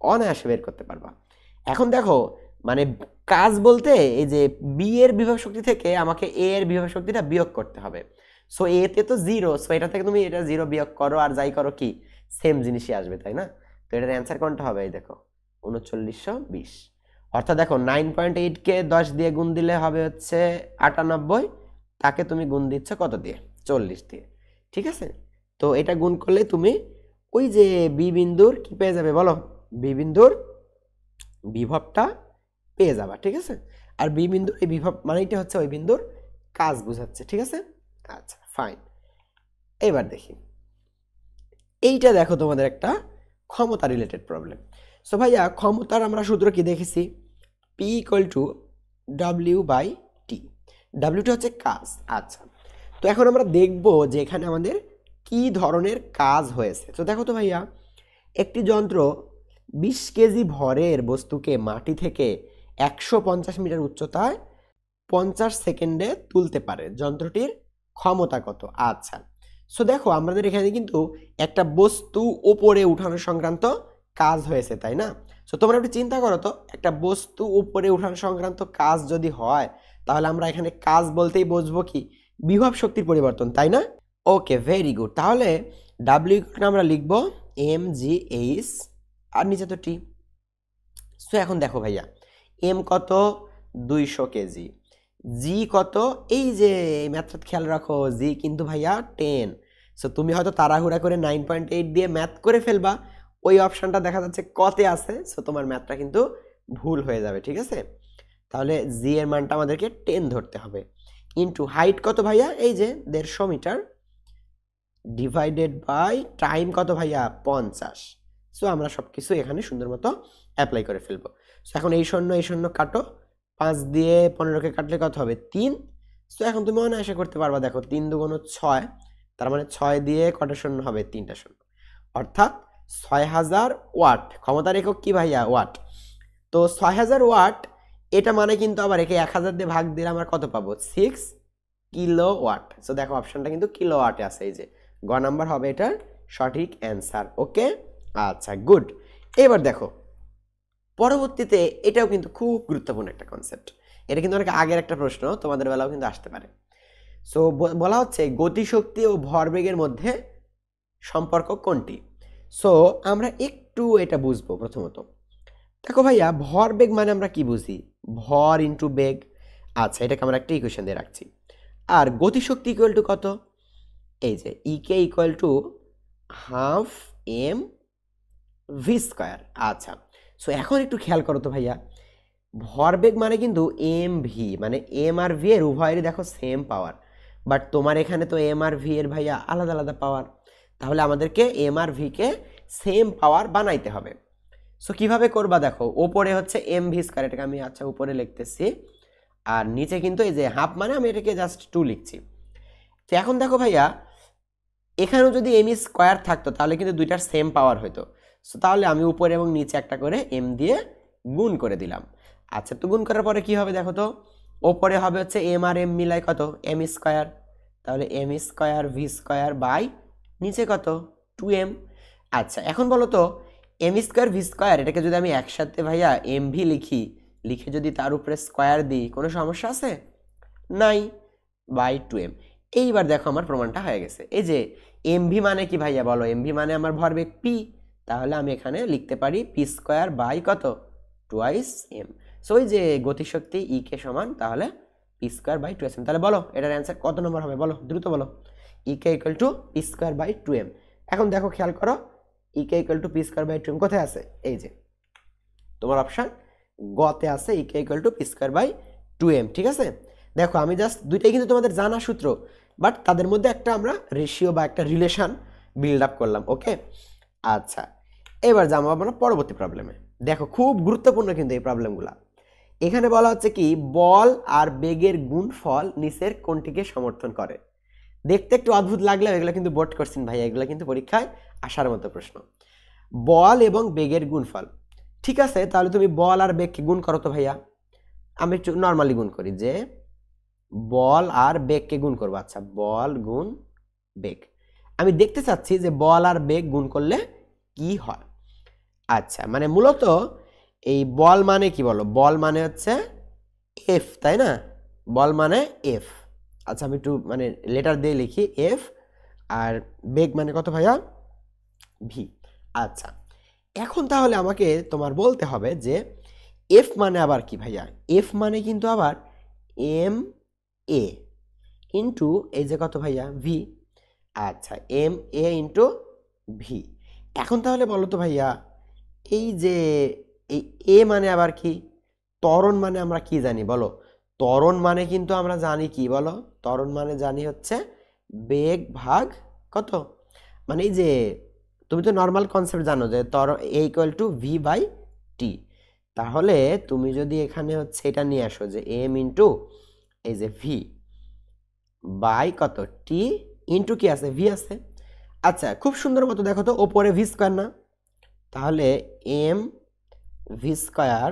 অনায়াসে বের করতে পারবা। এখন দেখো, মানে কাজ বলতে এই যে বি এর বিভব শক্তি থেকে আমাকে এ এর বিভব শক্তিটা বিয়োগ করতে হবে। সো এ তে তো 0, সো এটা থেকে তুমি এটা 0 বিয়োগ করো আর যাই করো কি সেম জিনিসই আসবে, তাই না? তো এটার অ্যান্সার কোনটা হবে, এই দেখো 3920। অর্থাৎ দেখো 9.8 কে 10 দিয়ে গুণ দিলে হবে হচ্ছে 98, তাকে তুমি গুণ দিচ্ছ কত দিয়ে, 40 দিয়ে। ঠিক আছে, তো এটা গুণ করলে তুমি ওই যে বি বিন্দুর কি পেয়ে যাবে বলো, বি বিন্দুর বিভবটা পেয়ে যাবা। ঠিক আছে, আর বি বিন্দুর এই বিভব মানে এটা হচ্ছে ওই বিন্দুর কাজ বোঝাচ্ছে। ঠিক আছে, আচ্ছা ফাইন। এবার দেখি এইটা, দেখো তোমাদের একটা ক্ষমতা রিলেটেড প্রবলেম। সো ভাইয়া ক্ষমতার আমরা সূত্র কি দেখেছি, P equal to W by T. ডাব্লিউটা হচ্ছে কাজ। আচ্ছা, তো এখন আমরা দেখব যে এখানে আমাদের কি ধরনের কাজ হয়েছে। তো দেখো তো ভাইয়া, একটি যন্ত্র 20 কেজি ভরের বস্তুকে মাটি থেকে 150 মিটার উচ্চতায় 50 সেকেন্ডে তুলতে পারে, যন্ত্রটির ক্ষমতা কত। আচ্ছা, সো দেখো আমাদের এখানে কিন্তু একটা বস্তু উপরে উঠানো সংক্রান্ত কাজ হয়েছে, তাই না? সো তোমরা একটু চিন্তা করো তো, একটা বস্তু উপরে উঠানো সংক্রান্ত কাজ যদি হয় তাহলে আমরা এখানে কাজ বলতেই বুঝবো কি, বিভব শক্তির পরিবর্তন, তাই না? ওকে, ভেরি গুড। তাহলে ডাব্লিউ আমরা লিখবো এম জি এইচ, আর নিচে তো টি। সো এখন দেখো ভাইয়া, এম কত, 200 কেজি। জি কত, এই যে ম্যাথটা খেয়াল রাখো, জি কিন্তু ভাইয়া 10। সো তুমি হয়তো তাড়াহুড়া করে 9.8 দিয়ে ম্যাথ করে ফেলবা, ওই অপশনটা দেখা যাচ্ছে কতে আছে, সো তোমার ম্যাথটা কিন্তু ভুল হয়ে যাবে। ঠিক আছে, তাহলে জি এর মানটা আমাদেরকে 10 ধরতে হবে। ইন্টু হাইট কত ভাইয়া, এই যে 150 মিটার, ডিভাইডেড বাই টাইম কত ভাইয়া, 50। সো আমরা সব কিছু এখানে সুন্দর মতো অ্যাপ্লাই করে ফেলবো। সো এখন এই শূন্য কাটো, 5 দিয়ে 15কে কাটলে কত হবে, 3। সো এখন তুমি অনায়াসে করতে পারবা, দেখো 3 দুগুণ 6, তার মানে 6 দিয়ে কটা শূন্য হবে, 3টা শূন্য, অর্থাৎ 6000 ওয়াট। ক্ষমতার একক কি ভাইয়া, ওয়াট। তো 6000 ওয়াট, এটা মানে কিন্তু আবার একে 1000 দিয়ে ভাগ দিলে আমরা কত পাবো, 6 কিলো ওয়াট। সো দেখো অপশনটা কিন্তু কিলো ওয়াটে আছে, এই যে গ নাম্বার হবে এটার সঠিক অ্যান্সার। ওকে, আচ্ছা গুড। এবার দেখো পরবর্তীতে এটাও কিন্তু খুব গুরুত্বপূর্ণ একটা কনসেপ্ট, এটা কিন্তু অনেক আগের একটা প্রশ্ন, তোমাদের বেলাও কিন্তু আসতে পারে। সো বলা হচ্ছে গতিশক্তি ও ভরবেগের মধ্যে সম্পর্ক কোনটি। সো আমরা একটু এটা বুঝবো। প্রথমত দেখো ভাইয়া ভরবেগ মানে আমরা কি বুঝি, ভর ইন্টু বেগ। আচ্ছা, এটাকে আমরা একটা ইকুয়েশন দিয়ে রাখছি। আর গতিশক্তি ইকুয়াল টু কত, এই যে E K equal to half M V square. আচ্ছা, সো এখন একটু খেয়াল করো তো ভাইয়া, ভরবেগ মানে কিন্তু এম ভি, মানে এম আর ভি এর উভয়েরই দেখো সেম পাওয়ার, বাট তোমার এখানে তো এম আর ভি এর ভাইয়া আলাদা আলাদা পাওয়ার। তাহলে আমাদেরকে এম আর ভি কে সেম পাওয়ার বানাইতে হবে। সো কিভাবে করবা, দেখো ওপরে হচ্ছে এম ভি স্কোয়ার, এটাকে আমি আচ্ছা উপরে লিখতেছি, আর নিচে কিন্তু এই যে হাফ মানে আমি এটাকে জাস্ট 2 লিখছি। তো এখন দেখো ভাইয়া, এখানেও যদি এম স্কোয়ার থাকতো তাহলে কিন্তু দুইটার সেম পাওয়ার হতো। সো তাহলে আমি উপরে এবং নিচে একটা করে এম দিয়ে গুণ করে দিলাম। আচ্ছা, তো গুণ করার পরে কি হবে দেখো তো, ওপরে হবে হচ্ছে এম আর এম মিলাই কত, এম স্কোয়ার, তাহলে m square v square by নিচে কত 2m। আচ্ছা, এখন বলো তো এম স্কোয়ার ভি স্কোয়ার এটাকে যদি আমি একসাথে ভাইয়া এম ভি লিখি, লিখে যদি তার উপরে স্কোয়ার দিই, কোনো সমস্যা আছে? নাই, বাই 2m। এইবার দেখো আমার প্রমাণটা হয়ে গেছে। এই যে এমভি মানে কি ভাইয়া বলো, এমভি মানে আমার ভরবেগ পি, তাহলে আমি এখানে লিখতে পারি পি স্কোয়ার বাই কত, টুয়াইস এম। সো এই যে গতিশক্তি ই কে সমান তাহলে পি স্কোয়ার বাই 2m। তাহলে বলো এটার অ্যান্সার কত নম্বর হবে, বলো দ্রুত বলো। E K equal to P square by 2m। এখন দেখো খেয়াল করো, E K equal to P square by 2m কোথায় আছে, এই যে তোমার অপশন গতে আছে, E K equal to P square by 2m। ঠিক আছে, দেখো আমি জাস্ট দুইটাই কিন্তু তোমাদের জানা সূত্র, বাট তাদের মধ্যে একটা আমরা রেশিও বা একটা রিলেশন বিল্ড আপ করলাম। ওকে, আচ্ছা এবার যাবো আমরা পরবর্তী প্রবলেমে। দেখো খুব গুরুত্বপূর্ণ কিন্তু এই প্রবলেমগুলা। এখানে বলা হচ্ছে কি, বল আর বেগের গুণফল নিচের কোনটিকে সমর্থন করে। দেখতে একটু অদ্ভুত লাগলেও এগুলো কিন্তু বোর্ড কোশ্চেন ভাইয়া, এগুলো কিন্তু পরীক্ষায় আসার মতো প্রশ্ন। বল এবং বেগের গুণফল, ঠিক আছে, তাহলে তুমি বল আর বেগকে গুণ করো তো ভাইয়া। আমি একটু নর্মালি গুণ করি, যে বল আর বেগকে গুণ করবো। আচ্ছা, বল গুণ বেগ, আমি দেখতে চাচ্ছি যে বল আর বেগ গুণ করলে কি হয়। আচ্ছা, মানে মূলত এই বল মানে কি বলো, বল মানে হচ্ছে এফ, তাই না, বল মানে এফ। আচ্ছা, আমি একটু মানে লেটার দিয়ে লিখি এফ, আর বেগ মানে কত ভাইয়া, ভি। আচ্ছা, এখন তাহলে আমাকে তোমার বলতে হবে যে এফ মানে আবার কি ভাইয়া, এফ মানে কিন্তু আবার এম এ ইন্টু এই যে কত ভাইয়া ভি। আচ্ছা, এম এ ইন্টু ভি। এখন তাহলে বলো তো ভাইয়া, এই যে এই এ মানে আবার কি, ত্বরণ মানে আমরা কি জানি বলো, ত্বরণ মানে কিন্তু আমরা জানি কি বলো, ত্বরণ মানে জানি হচ্ছে বেগ ভাগ কত, মানে এই যে তুমি তো নর্মাল কনসেপ্ট জানো যে ত্বরণ এ equal to V by T. তাহলে তুমি যদি এখানে হচ্ছে এটা নিয়ে আসো যে এম ইন্টু এই যে ভি বাই কত টি ইন্টু কি আছে, ভি আছে। আচ্ছা, খুব সুন্দর মতো দেখো তো ওপরে ভি স্কোয়ার না, তাহলে এম ভি স্কোয়ার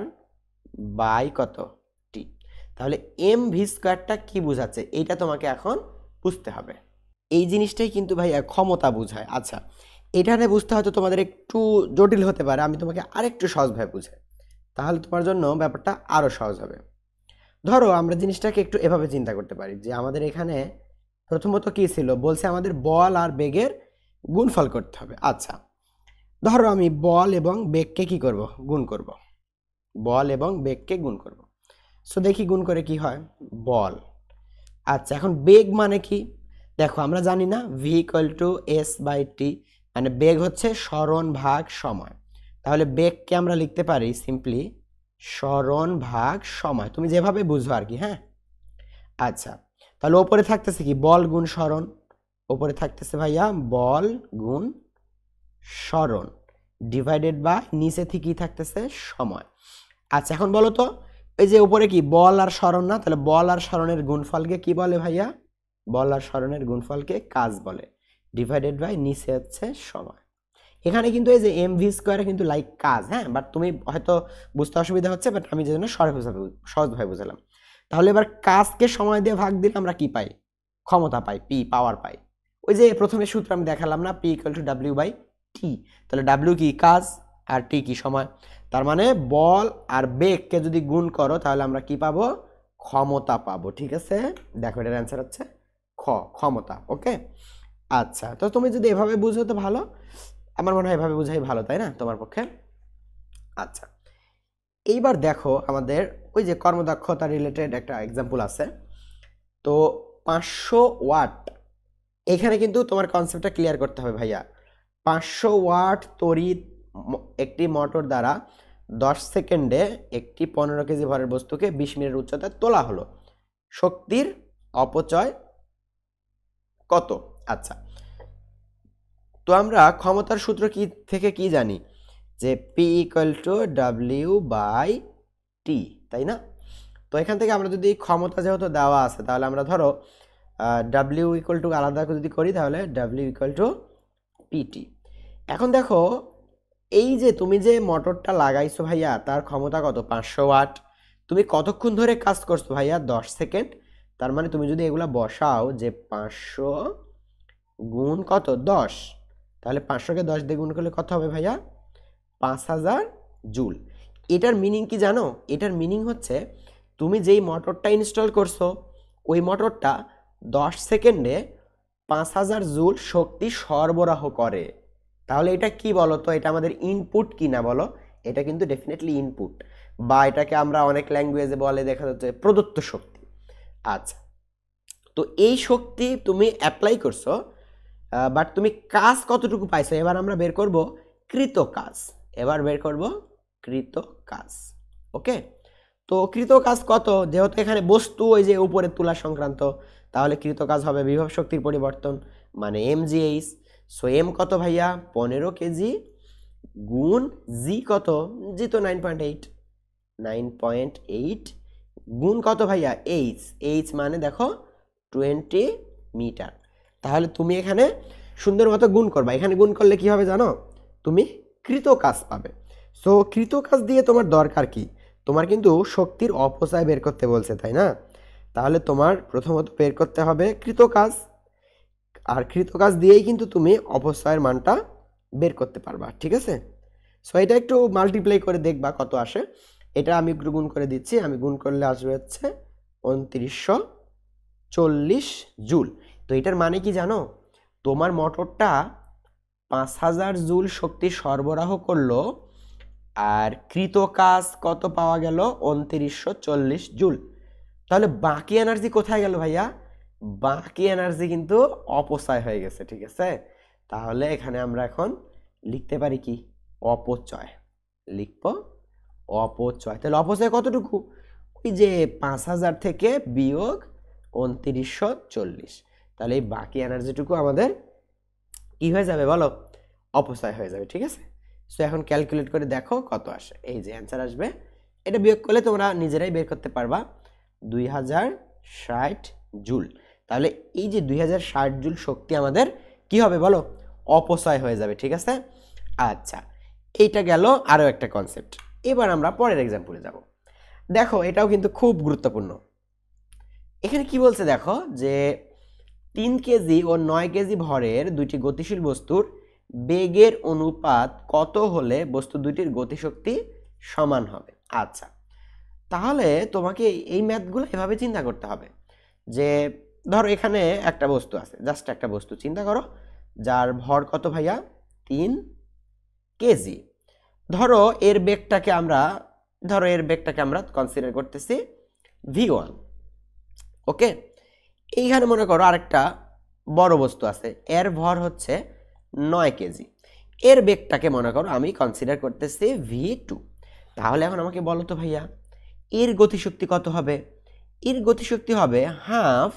বাই কত টি। তাহলে এম ভি স্কোয়ারটা কি বোঝাচ্ছে, এইটা তোমাকে এখন বুঝতে হবে। এই জিনিসটাই কিন্তু ভাইয়া ক্ষমতা বোঝায়। আচ্ছা, এখানে বুঝতে হয়তো তোমাদের একটু জটিল হতে পারে, আমি তোমাকে আরেকটু সহজভাবে বুঝাই, তাহলে তোমার জন্য ব্যাপারটা আরো সহজ হবে। ধরো আমরা জিনিসটাকে একটু এভাবে চিন্তা করতে পারি যে আমাদের এখানে প্রথমত কি ছিল, বলছে আমাদের বল আর বেগের গুণফল করতে হবে। আচ্ছা, ধরো আমি বল এবং বেগকে কি করব, গুণ করব, বল এবং বেগকে গুণ করব। সো দেখি গুণ করে কি হয়, বল। আচ্ছা, এখন বেগ মানে কি, দেখো আমরা জানি না V equal to S by T, মানে বেগ হচ্ছে সরণ ভাগ সময়। তাহলে বেগকে আমরা লিখতে পারি সিম্পলি সরণ ভাগ সময়, তুমি যেভাবে বুঝো আর কি। হ্যাঁ, আচ্ছা, তাহলে ওপরে থাকতেছে কি, বল গুণ সরণ, ওপরে থাকতেছে ভাইয়া বল গুণ সরণ ডিভাইডেড বাই নিচে থেকেই থাকতেছে সময়। আচ্ছা, এখন বলো তো এই যে উপরে কি বল আর সরণ না, তাহলে বল আর সরণের গুণফলকে কি বলে ভাইয়া, বল আর সরণের গুণফলকে কাজ বলে, ডিভাইডেড বাই নিচে হচ্ছে সময়। এখানে কিন্তু এই যে এম ভি স্কোয়ারে কিন্তু লাইক কাজ, হ্যাঁ, বাট তুমি হয়তো বুঝতে অসুবিধা হচ্ছে, বাট আমি যে জন্য সহজভাবে বুঝালাম। তাহলে এবার কাজকে সময় দিয়ে ভাগ দিলে আমরা কি পাই, ক্ষমতা পাই, পি পাওয়ার পাই। ওই যে প্রথমে সূত্র আমি দেখালাম না, P equal to W by T, তাহলে ডাব্লিউ কি কাজ আর টি কি সময়। তার মানে বল আর বেগকে যদি গুণ করো তাহলে আমরা কি পাবো, ক্ষমতা পাবো। ঠিক আছে, দেখো এটার অ্যান্সার হচ্ছে ক্ষমতা। ওকে, আচ্ছা, তো তুমি যদি এভাবে বুঝো তো ভালো, আমার মনে হয় এভাবে বুঝাই ভালো, তাই না তোমার পক্ষে। আচ্ছা, এইবার দেখো আমাদের ওই যে কর্মদক্ষতা রিলেটেড একটা এক্সাম্পল আছে। তো 500 ওয়াট, এখানে কিন্তু তোমার কনসেপ্টটা ক্লিয়ার করতে হবে ভাইয়া। 500 ওয়াট তড়িৎ একটি মোটর দ্বারা 10 সেকেন্ডে একটি 15 কেজি ভরের বস্তুকে 20 মিটার উচ্চতায় তোলা হলো, শক্তির অপচয় কত? আচ্ছা, তো আমরা ক্ষমতার সূত্র কি থেকে কি জানি যে P equal to W by T, তাই না? তো এখান থেকে আমরা যদি ক্ষমতা যেহেতু দেওয়া আছে, তাহলে আমরা ধরো ডাব্লিউ ইকুয়াল টু আলাদা যদি করি, তাহলে ডাব্লিউ ইকুয়াল টু পিটি। এখন দেখো এই যে তুমি যে মোটরটা লাগাইছো ভাইয়া, তার ক্ষমতা কত? 500 ওয়াট। তুমি কতক্ষণ ধরে কাজ করছো ভাইয়া? 10 সেকেন্ড। তার মানে তুমি যদি এগুলা বসাও যে 500 গুণ কত? 10, তাহলে 500কে 10 দিয়ে গুণ করলে কত হবে ভাইয়া? 5000 জুল। এটার মিনিং কি জানো? এটার মিনিং হচ্ছে তুমি যেই মোটরটা ইনস্টল করছো, ওই মোটরটা 10 সেকেন্ডে 5000 জুল শক্তি সরবরাহ করে। তাহলে এটা কি বলো তো? এটা আমাদের ইনপুট কি না বলো? এটা কিন্তু ডেফিনেটলি ইনপুট, বা এটাকে আমরা অনেক ল্যাঙ্গুয়েজে বলে দেখা যাচ্ছে প্রদত্ত শক্তি। আচ্ছা, তো এই শক্তি তুমি অ্যাপ্লাই করছো, বাট তুমি কাজ কতটুকু পাইছো? এবার আমরা বের করব কৃত কাজ। এবার বের করব কৃত কাজ। ওকে, তো কৃত কাজ কত? যেহেতু এখানে বস্তু ওই যে উপরে তোলা সংক্রান্ত, তাহলে কৃত কাজ হবে বিভব শক্তির পরিবর্তন মানে এমজিএইচ। সো এম কত ভাইয়া? 15 কেজি গুণ জি কত? জি তো 9.8, 9.8 গুণ কত ভাইয়া? এইচ, এইচ মানে দেখো 20 মিটার। তাহলে তুমি এখানে সুন্দর মতো গুণ করবা। এখানে গুণ করলে কি হবে জানো? তুমি কৃত কাজ পাবে। সো কৃত কাজ দিয়ে তোমার দরকার কি? তোমার কিন্তু শক্তির অপচয় বের করতে বলছে, তাই না? তাহলে তোমার প্রথমত বের করতে হবে কৃত কাজ, আর কৃত কাজ দিয়েই কিন্তু তুমি অপচয়ের মানটা বের করতে পারবা। ঠিক আছে? সো এটা একটু মাল্টিপ্লাই করে দেখবা কত আসে। এটা আমি একটু গুণ করে দিচ্ছি। আমি গুণ করলে আসবে হচ্ছে 2940 জুল। তো এটার মানে কি জানো? তোমার মোটরটা 5000 জুল শক্তি সরবরাহ করলো, আর কৃত কাজ কত পাওয়া গেল? 2940 জুল। তাহলে বাকি এনার্জি কোথায় গেল ভাইয়া? বাকি এনার্জি কিন্তু অপচয় হয়ে গেছে। ঠিক আছে? তাহলে এখানে আমরা এখন লিখতে পারি কি? অপচয়। লিখব অপচয়। তাহলে অপচয় কতটুকু? ওই যে 5000 থেকে বিয়োগ 2940। তাহলে এই বাকি এনার্জিটুকু আমাদের কি হয়ে যাবে বলো? অপচয় হয়ে যাবে। ঠিক আছে? সো এখন ক্যালকুলেট করে দেখো কত আসে। এই যে অ্যান্সার আসবে, এটা বিয়োগ করলে তোমরা নিজেরাই বের করতে পারবা, 2060 জুল। তাহলে এই যে 2060 জুল শক্তি আমাদের কি হবে বলো? অপচয় হয়ে যাবে। ঠিক আছে? আচ্ছা, এইটা গেল আরও একটা কনসেপ্ট। এবার আমরা পরের এক্সাম্পলে যাব। দেখো এটাও কিন্তু খুব গুরুত্বপূর্ণ। এখানে কি বলছে দেখো, যে 3 কেজি ও 9 কেজি ভরের দুইটি গতিশীল বস্তুর বেগের অনুপাত কত হলে বস্তু দুইটির গতিশক্তি সমান হবে? আচ্ছা, তাহলে তোমাকে এই ম্যাথগুলো এভাবে চিন্তা করতে হবে যে ধরো এখানে একটা বস্তু আছে, জাস্ট একটা বস্তু চিন্তা করো, যার ভর কত ভাইয়া? 3 কেজি। ধরো এর বেগটাকে আমরা কনসিডার করতেছি v1। ওকে, এইখানে মনে করো আরেকটা বড় বস্তু আছে, এর ভর হচ্ছে 9 কেজি। এর বেগটাকে মনে করো আমি কনসিডার করতেছি v2। তাহলে এখন আমাকে বলো তো ভাইয়া, এর গতিশক্তি কত হবে? এর গতিশক্তি হবে হাফ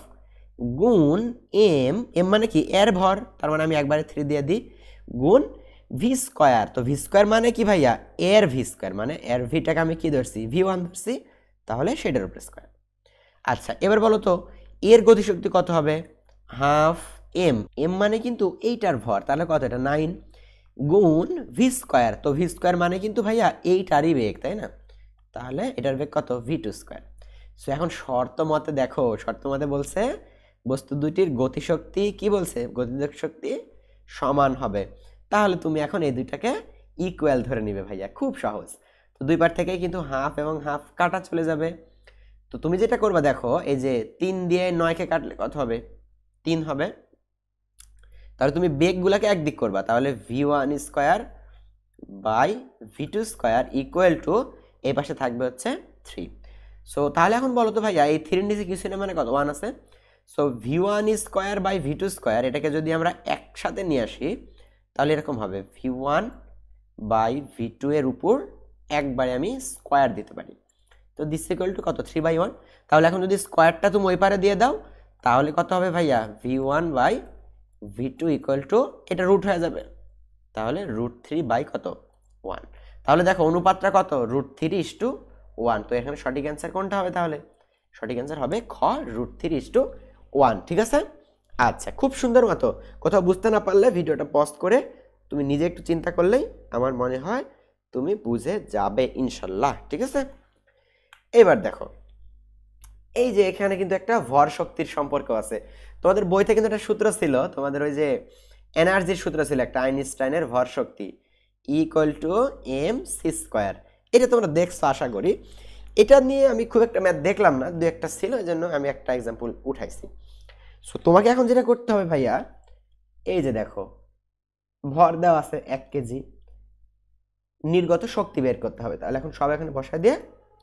গুণ এম, এম মানে কি? এর ভর, তার মানে আমি একবারে 3 দিয়ে দিই, গুণ ভি স্কোয়ার। তো ভি স্কোয়ার মানে কি ভাইয়া? এর ভি স্কোয়ার, মানে এর ভিটাকে আমি কি ধরছি? v1 ধরছি, তাহলে সেটার উপরে স্কোয়ার। আচ্ছা, এবার বলো তো এর গতিশক্তি কত হবে? হাফ এম, এম মানে কিন্তু এইটার ভর, তাহলে কত? এটা 9 গুণ ভি স্কোয়ার। তো ভি স্কোয়ার মানে কিন্তু ভাইয়া এইটারই বেগ, তাই না? তাহলে এটার বেগ কত? v2 square. সো এখন শর্ত মতে দেখো, শর্ত মতে বলছে বস্তু দুইটির গতিশক্তি কি বলছে? গতিশক্তি সমান হবে। তাহলে তুমি এখন এই দুইটাকে ইকুয়াল ধরে নিবে ভাইয়া, খুব সহজ। তো দুই পার থেকেই কিন্তু হাফ এবং হাফ কাটা চলে যাবে। তো তুমি যেটা করবা দেখো, এই যে 3 দিয়ে 9কে কাটলে কত হবে? 3 হবে। তাহলে তুমি বেগগুলোকে একদিক করবা, তাহলে v1 square by v2 square equal to এই পাশে থাকবে হচ্ছে 3। সো তাহলে এখন বলো তো ভাইয়া এই 3 এর নিচে কিছু না মানে কত 1 আছে। So v1 square by v2 square এটাকে যদি আমরা একসাথে নিয়ে আসি তাহলে এরকম হবে v1 বাই v2 এর উপর একবারে আমি স্কয়ার দিতে পারি। তো দিস ইকুয়াল টু কত 3/1। তাহলে এখন যদি স্কয়ারটা তুমি ওই পারে দিয়ে দাও তাহলে কত হবে ভাইয়া v1 by v2 equal to এটা রুট হয়ে যাবে, তাহলে √3 বাই কত 1। তাহলে দেখো অনুপাতটা কত √3:1। তো এখানে সঠিক অ্যান্সার কোনটা হবে? তাহলে সঠিক অ্যান্সার হবে খ √3:1। ঠিক আছে, আচ্ছা খুব সুন্দর মতো। কোথাও বুঝতে না পারলে ভিডিওটা পজ করে তুমি নিজে একটু চিন্তা করলেই আমার মনে হয় তুমি বুঝে যাবে ইনশাল্লাহ। ঠিক আছে, এবার দেখো এই যে এখানে কিন্তু একটা ভর শক্তির সম্পর্ক আছে। তোমাদের বইতে কিন্তু একটা সূত্র ছিল, তোমাদের ওই যে এনার্জির সূত্র ছিল একটা, আইনস্টাইনের ভর শক্তি ইকুয়াল টু mc²। এটা তোমরা দেখছো আশা করি। এটা নিয়ে আমি খুব একটা ম্যাথ দেখলাম না, দু একটা ছিল, এই জন্য আমি একটা এক্সাম্পল উঠাইছি। সো তোমাকে এখন যেটা করতে হবে ভাইয়া, এই যে দেখো ভর দেওয়া আছে 1 কেজি, নির্গত শক্তি বের করতে হবে। তাহলে এখন সব এখানে বসায় দিয়ে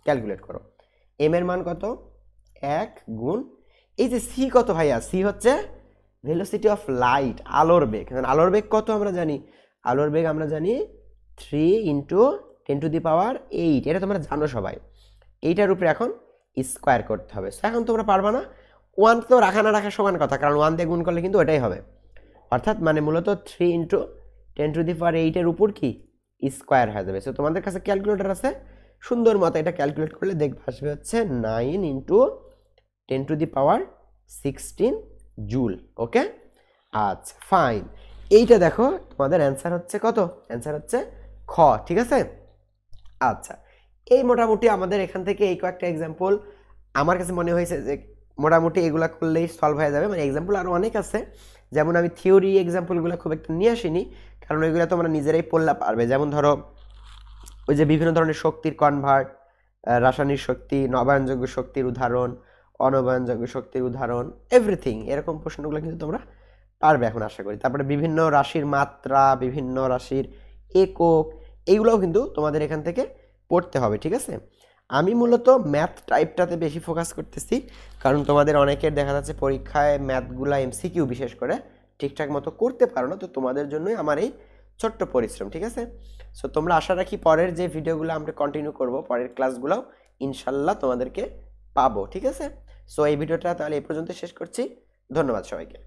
ক্যালকুলেট করো। এম এর মান কত 1 গুণ এই যে সি কত ভাইয়া, সি হচ্ছে ভেলোসিটি অফ লাইট, আলোর বেগ। আলোর বেগ কত আমরা জানি, আলোর বেগ আমরা জানি 3 × 10⁸। এটা তোমরা জানো সবাই। এইটার উপরে এখন স্কোয়ার করতে হবে। এখন তোমরা পারবা না, 1 তো রাখা না রাখা সমান কথা, কারণ 1 দিয়ে গুণ করলে কিন্তু ওটাই হবে। অর্থাৎ মানে মূলত 3 × 10⁸ এর উপর কি স্কোয়ার হয়ে যাবে। সো তোমাদের কাছে ক্যালকুলেটর আছে, সুন্দর মতো এটা ক্যালকুলেট করলে দেখবে আসবে হচ্ছে 9 × 10⁻16 জুল। ওকে, আচ্ছা ফাইন। এইটা দেখো তোমাদের অ্যান্সার হচ্ছে কত, অ্যান্সার হচ্ছে খ। ঠিক আছে, আচ্ছা এই মোটামুটি আমাদের এখান থেকে এই কয়েকটা এক্সাম্পল আমার কাছে মনে হয়েছে যে মোটামুটি এগুলা করলেই সলভ হয়ে যাবে। মানে এক্সাম্পল আরও অনেক আছে, যেমন আমি থিওরি এক্সাম্পলগুলো খুব একটা নিয়ে আসিনি, কারণ ওইগুলো তোমরা নিজেরাই পড়লে পারবে। যেমন ধরো ওই যে বিভিন্ন ধরনের শক্তির কনভার্ট, রাসায়নিক শক্তি, নবায়নযোগ্য শক্তির উদাহরণ, অনবায়নযোগ্য শক্তির উদাহরণ, এভরিথিং, এরকম প্রশ্নগুলো কিন্তু তোমরা পারবে এখন আশা করি। তারপরে বিভিন্ন রাশির মাত্রা, বিভিন্ন রাশির একক, এইগুলোও কিন্তু তোমাদের এখান থেকে পড়তে হবে। ঠিক আছে, আমি মূলত ম্যাথ টাইপটাতে বেশি ফোকাস করতেছি, কারণ তোমাদের অনেকের দেখা যাচ্ছে পরীক্ষায় ম্যাথগুলা এমসিকিউ বিশেষ করে ঠিকঠাক মতো করতে পারো না। তো তোমাদের জন্যই আমার এই ছোট্ট পরিশ্রম। ঠিক আছে, সো তোমরা আশা রাখি পরের যে ভিডিওগুলো আমরা কন্টিনিউ করব, পরের ক্লাসগুলোও ইনশাল্লাহ তোমাদেরকে পাবো। ঠিক আছে, সো এই ভিডিওটা তাহলে এই পর্যন্ত শেষ করছি। ধন্যবাদ সবাইকে।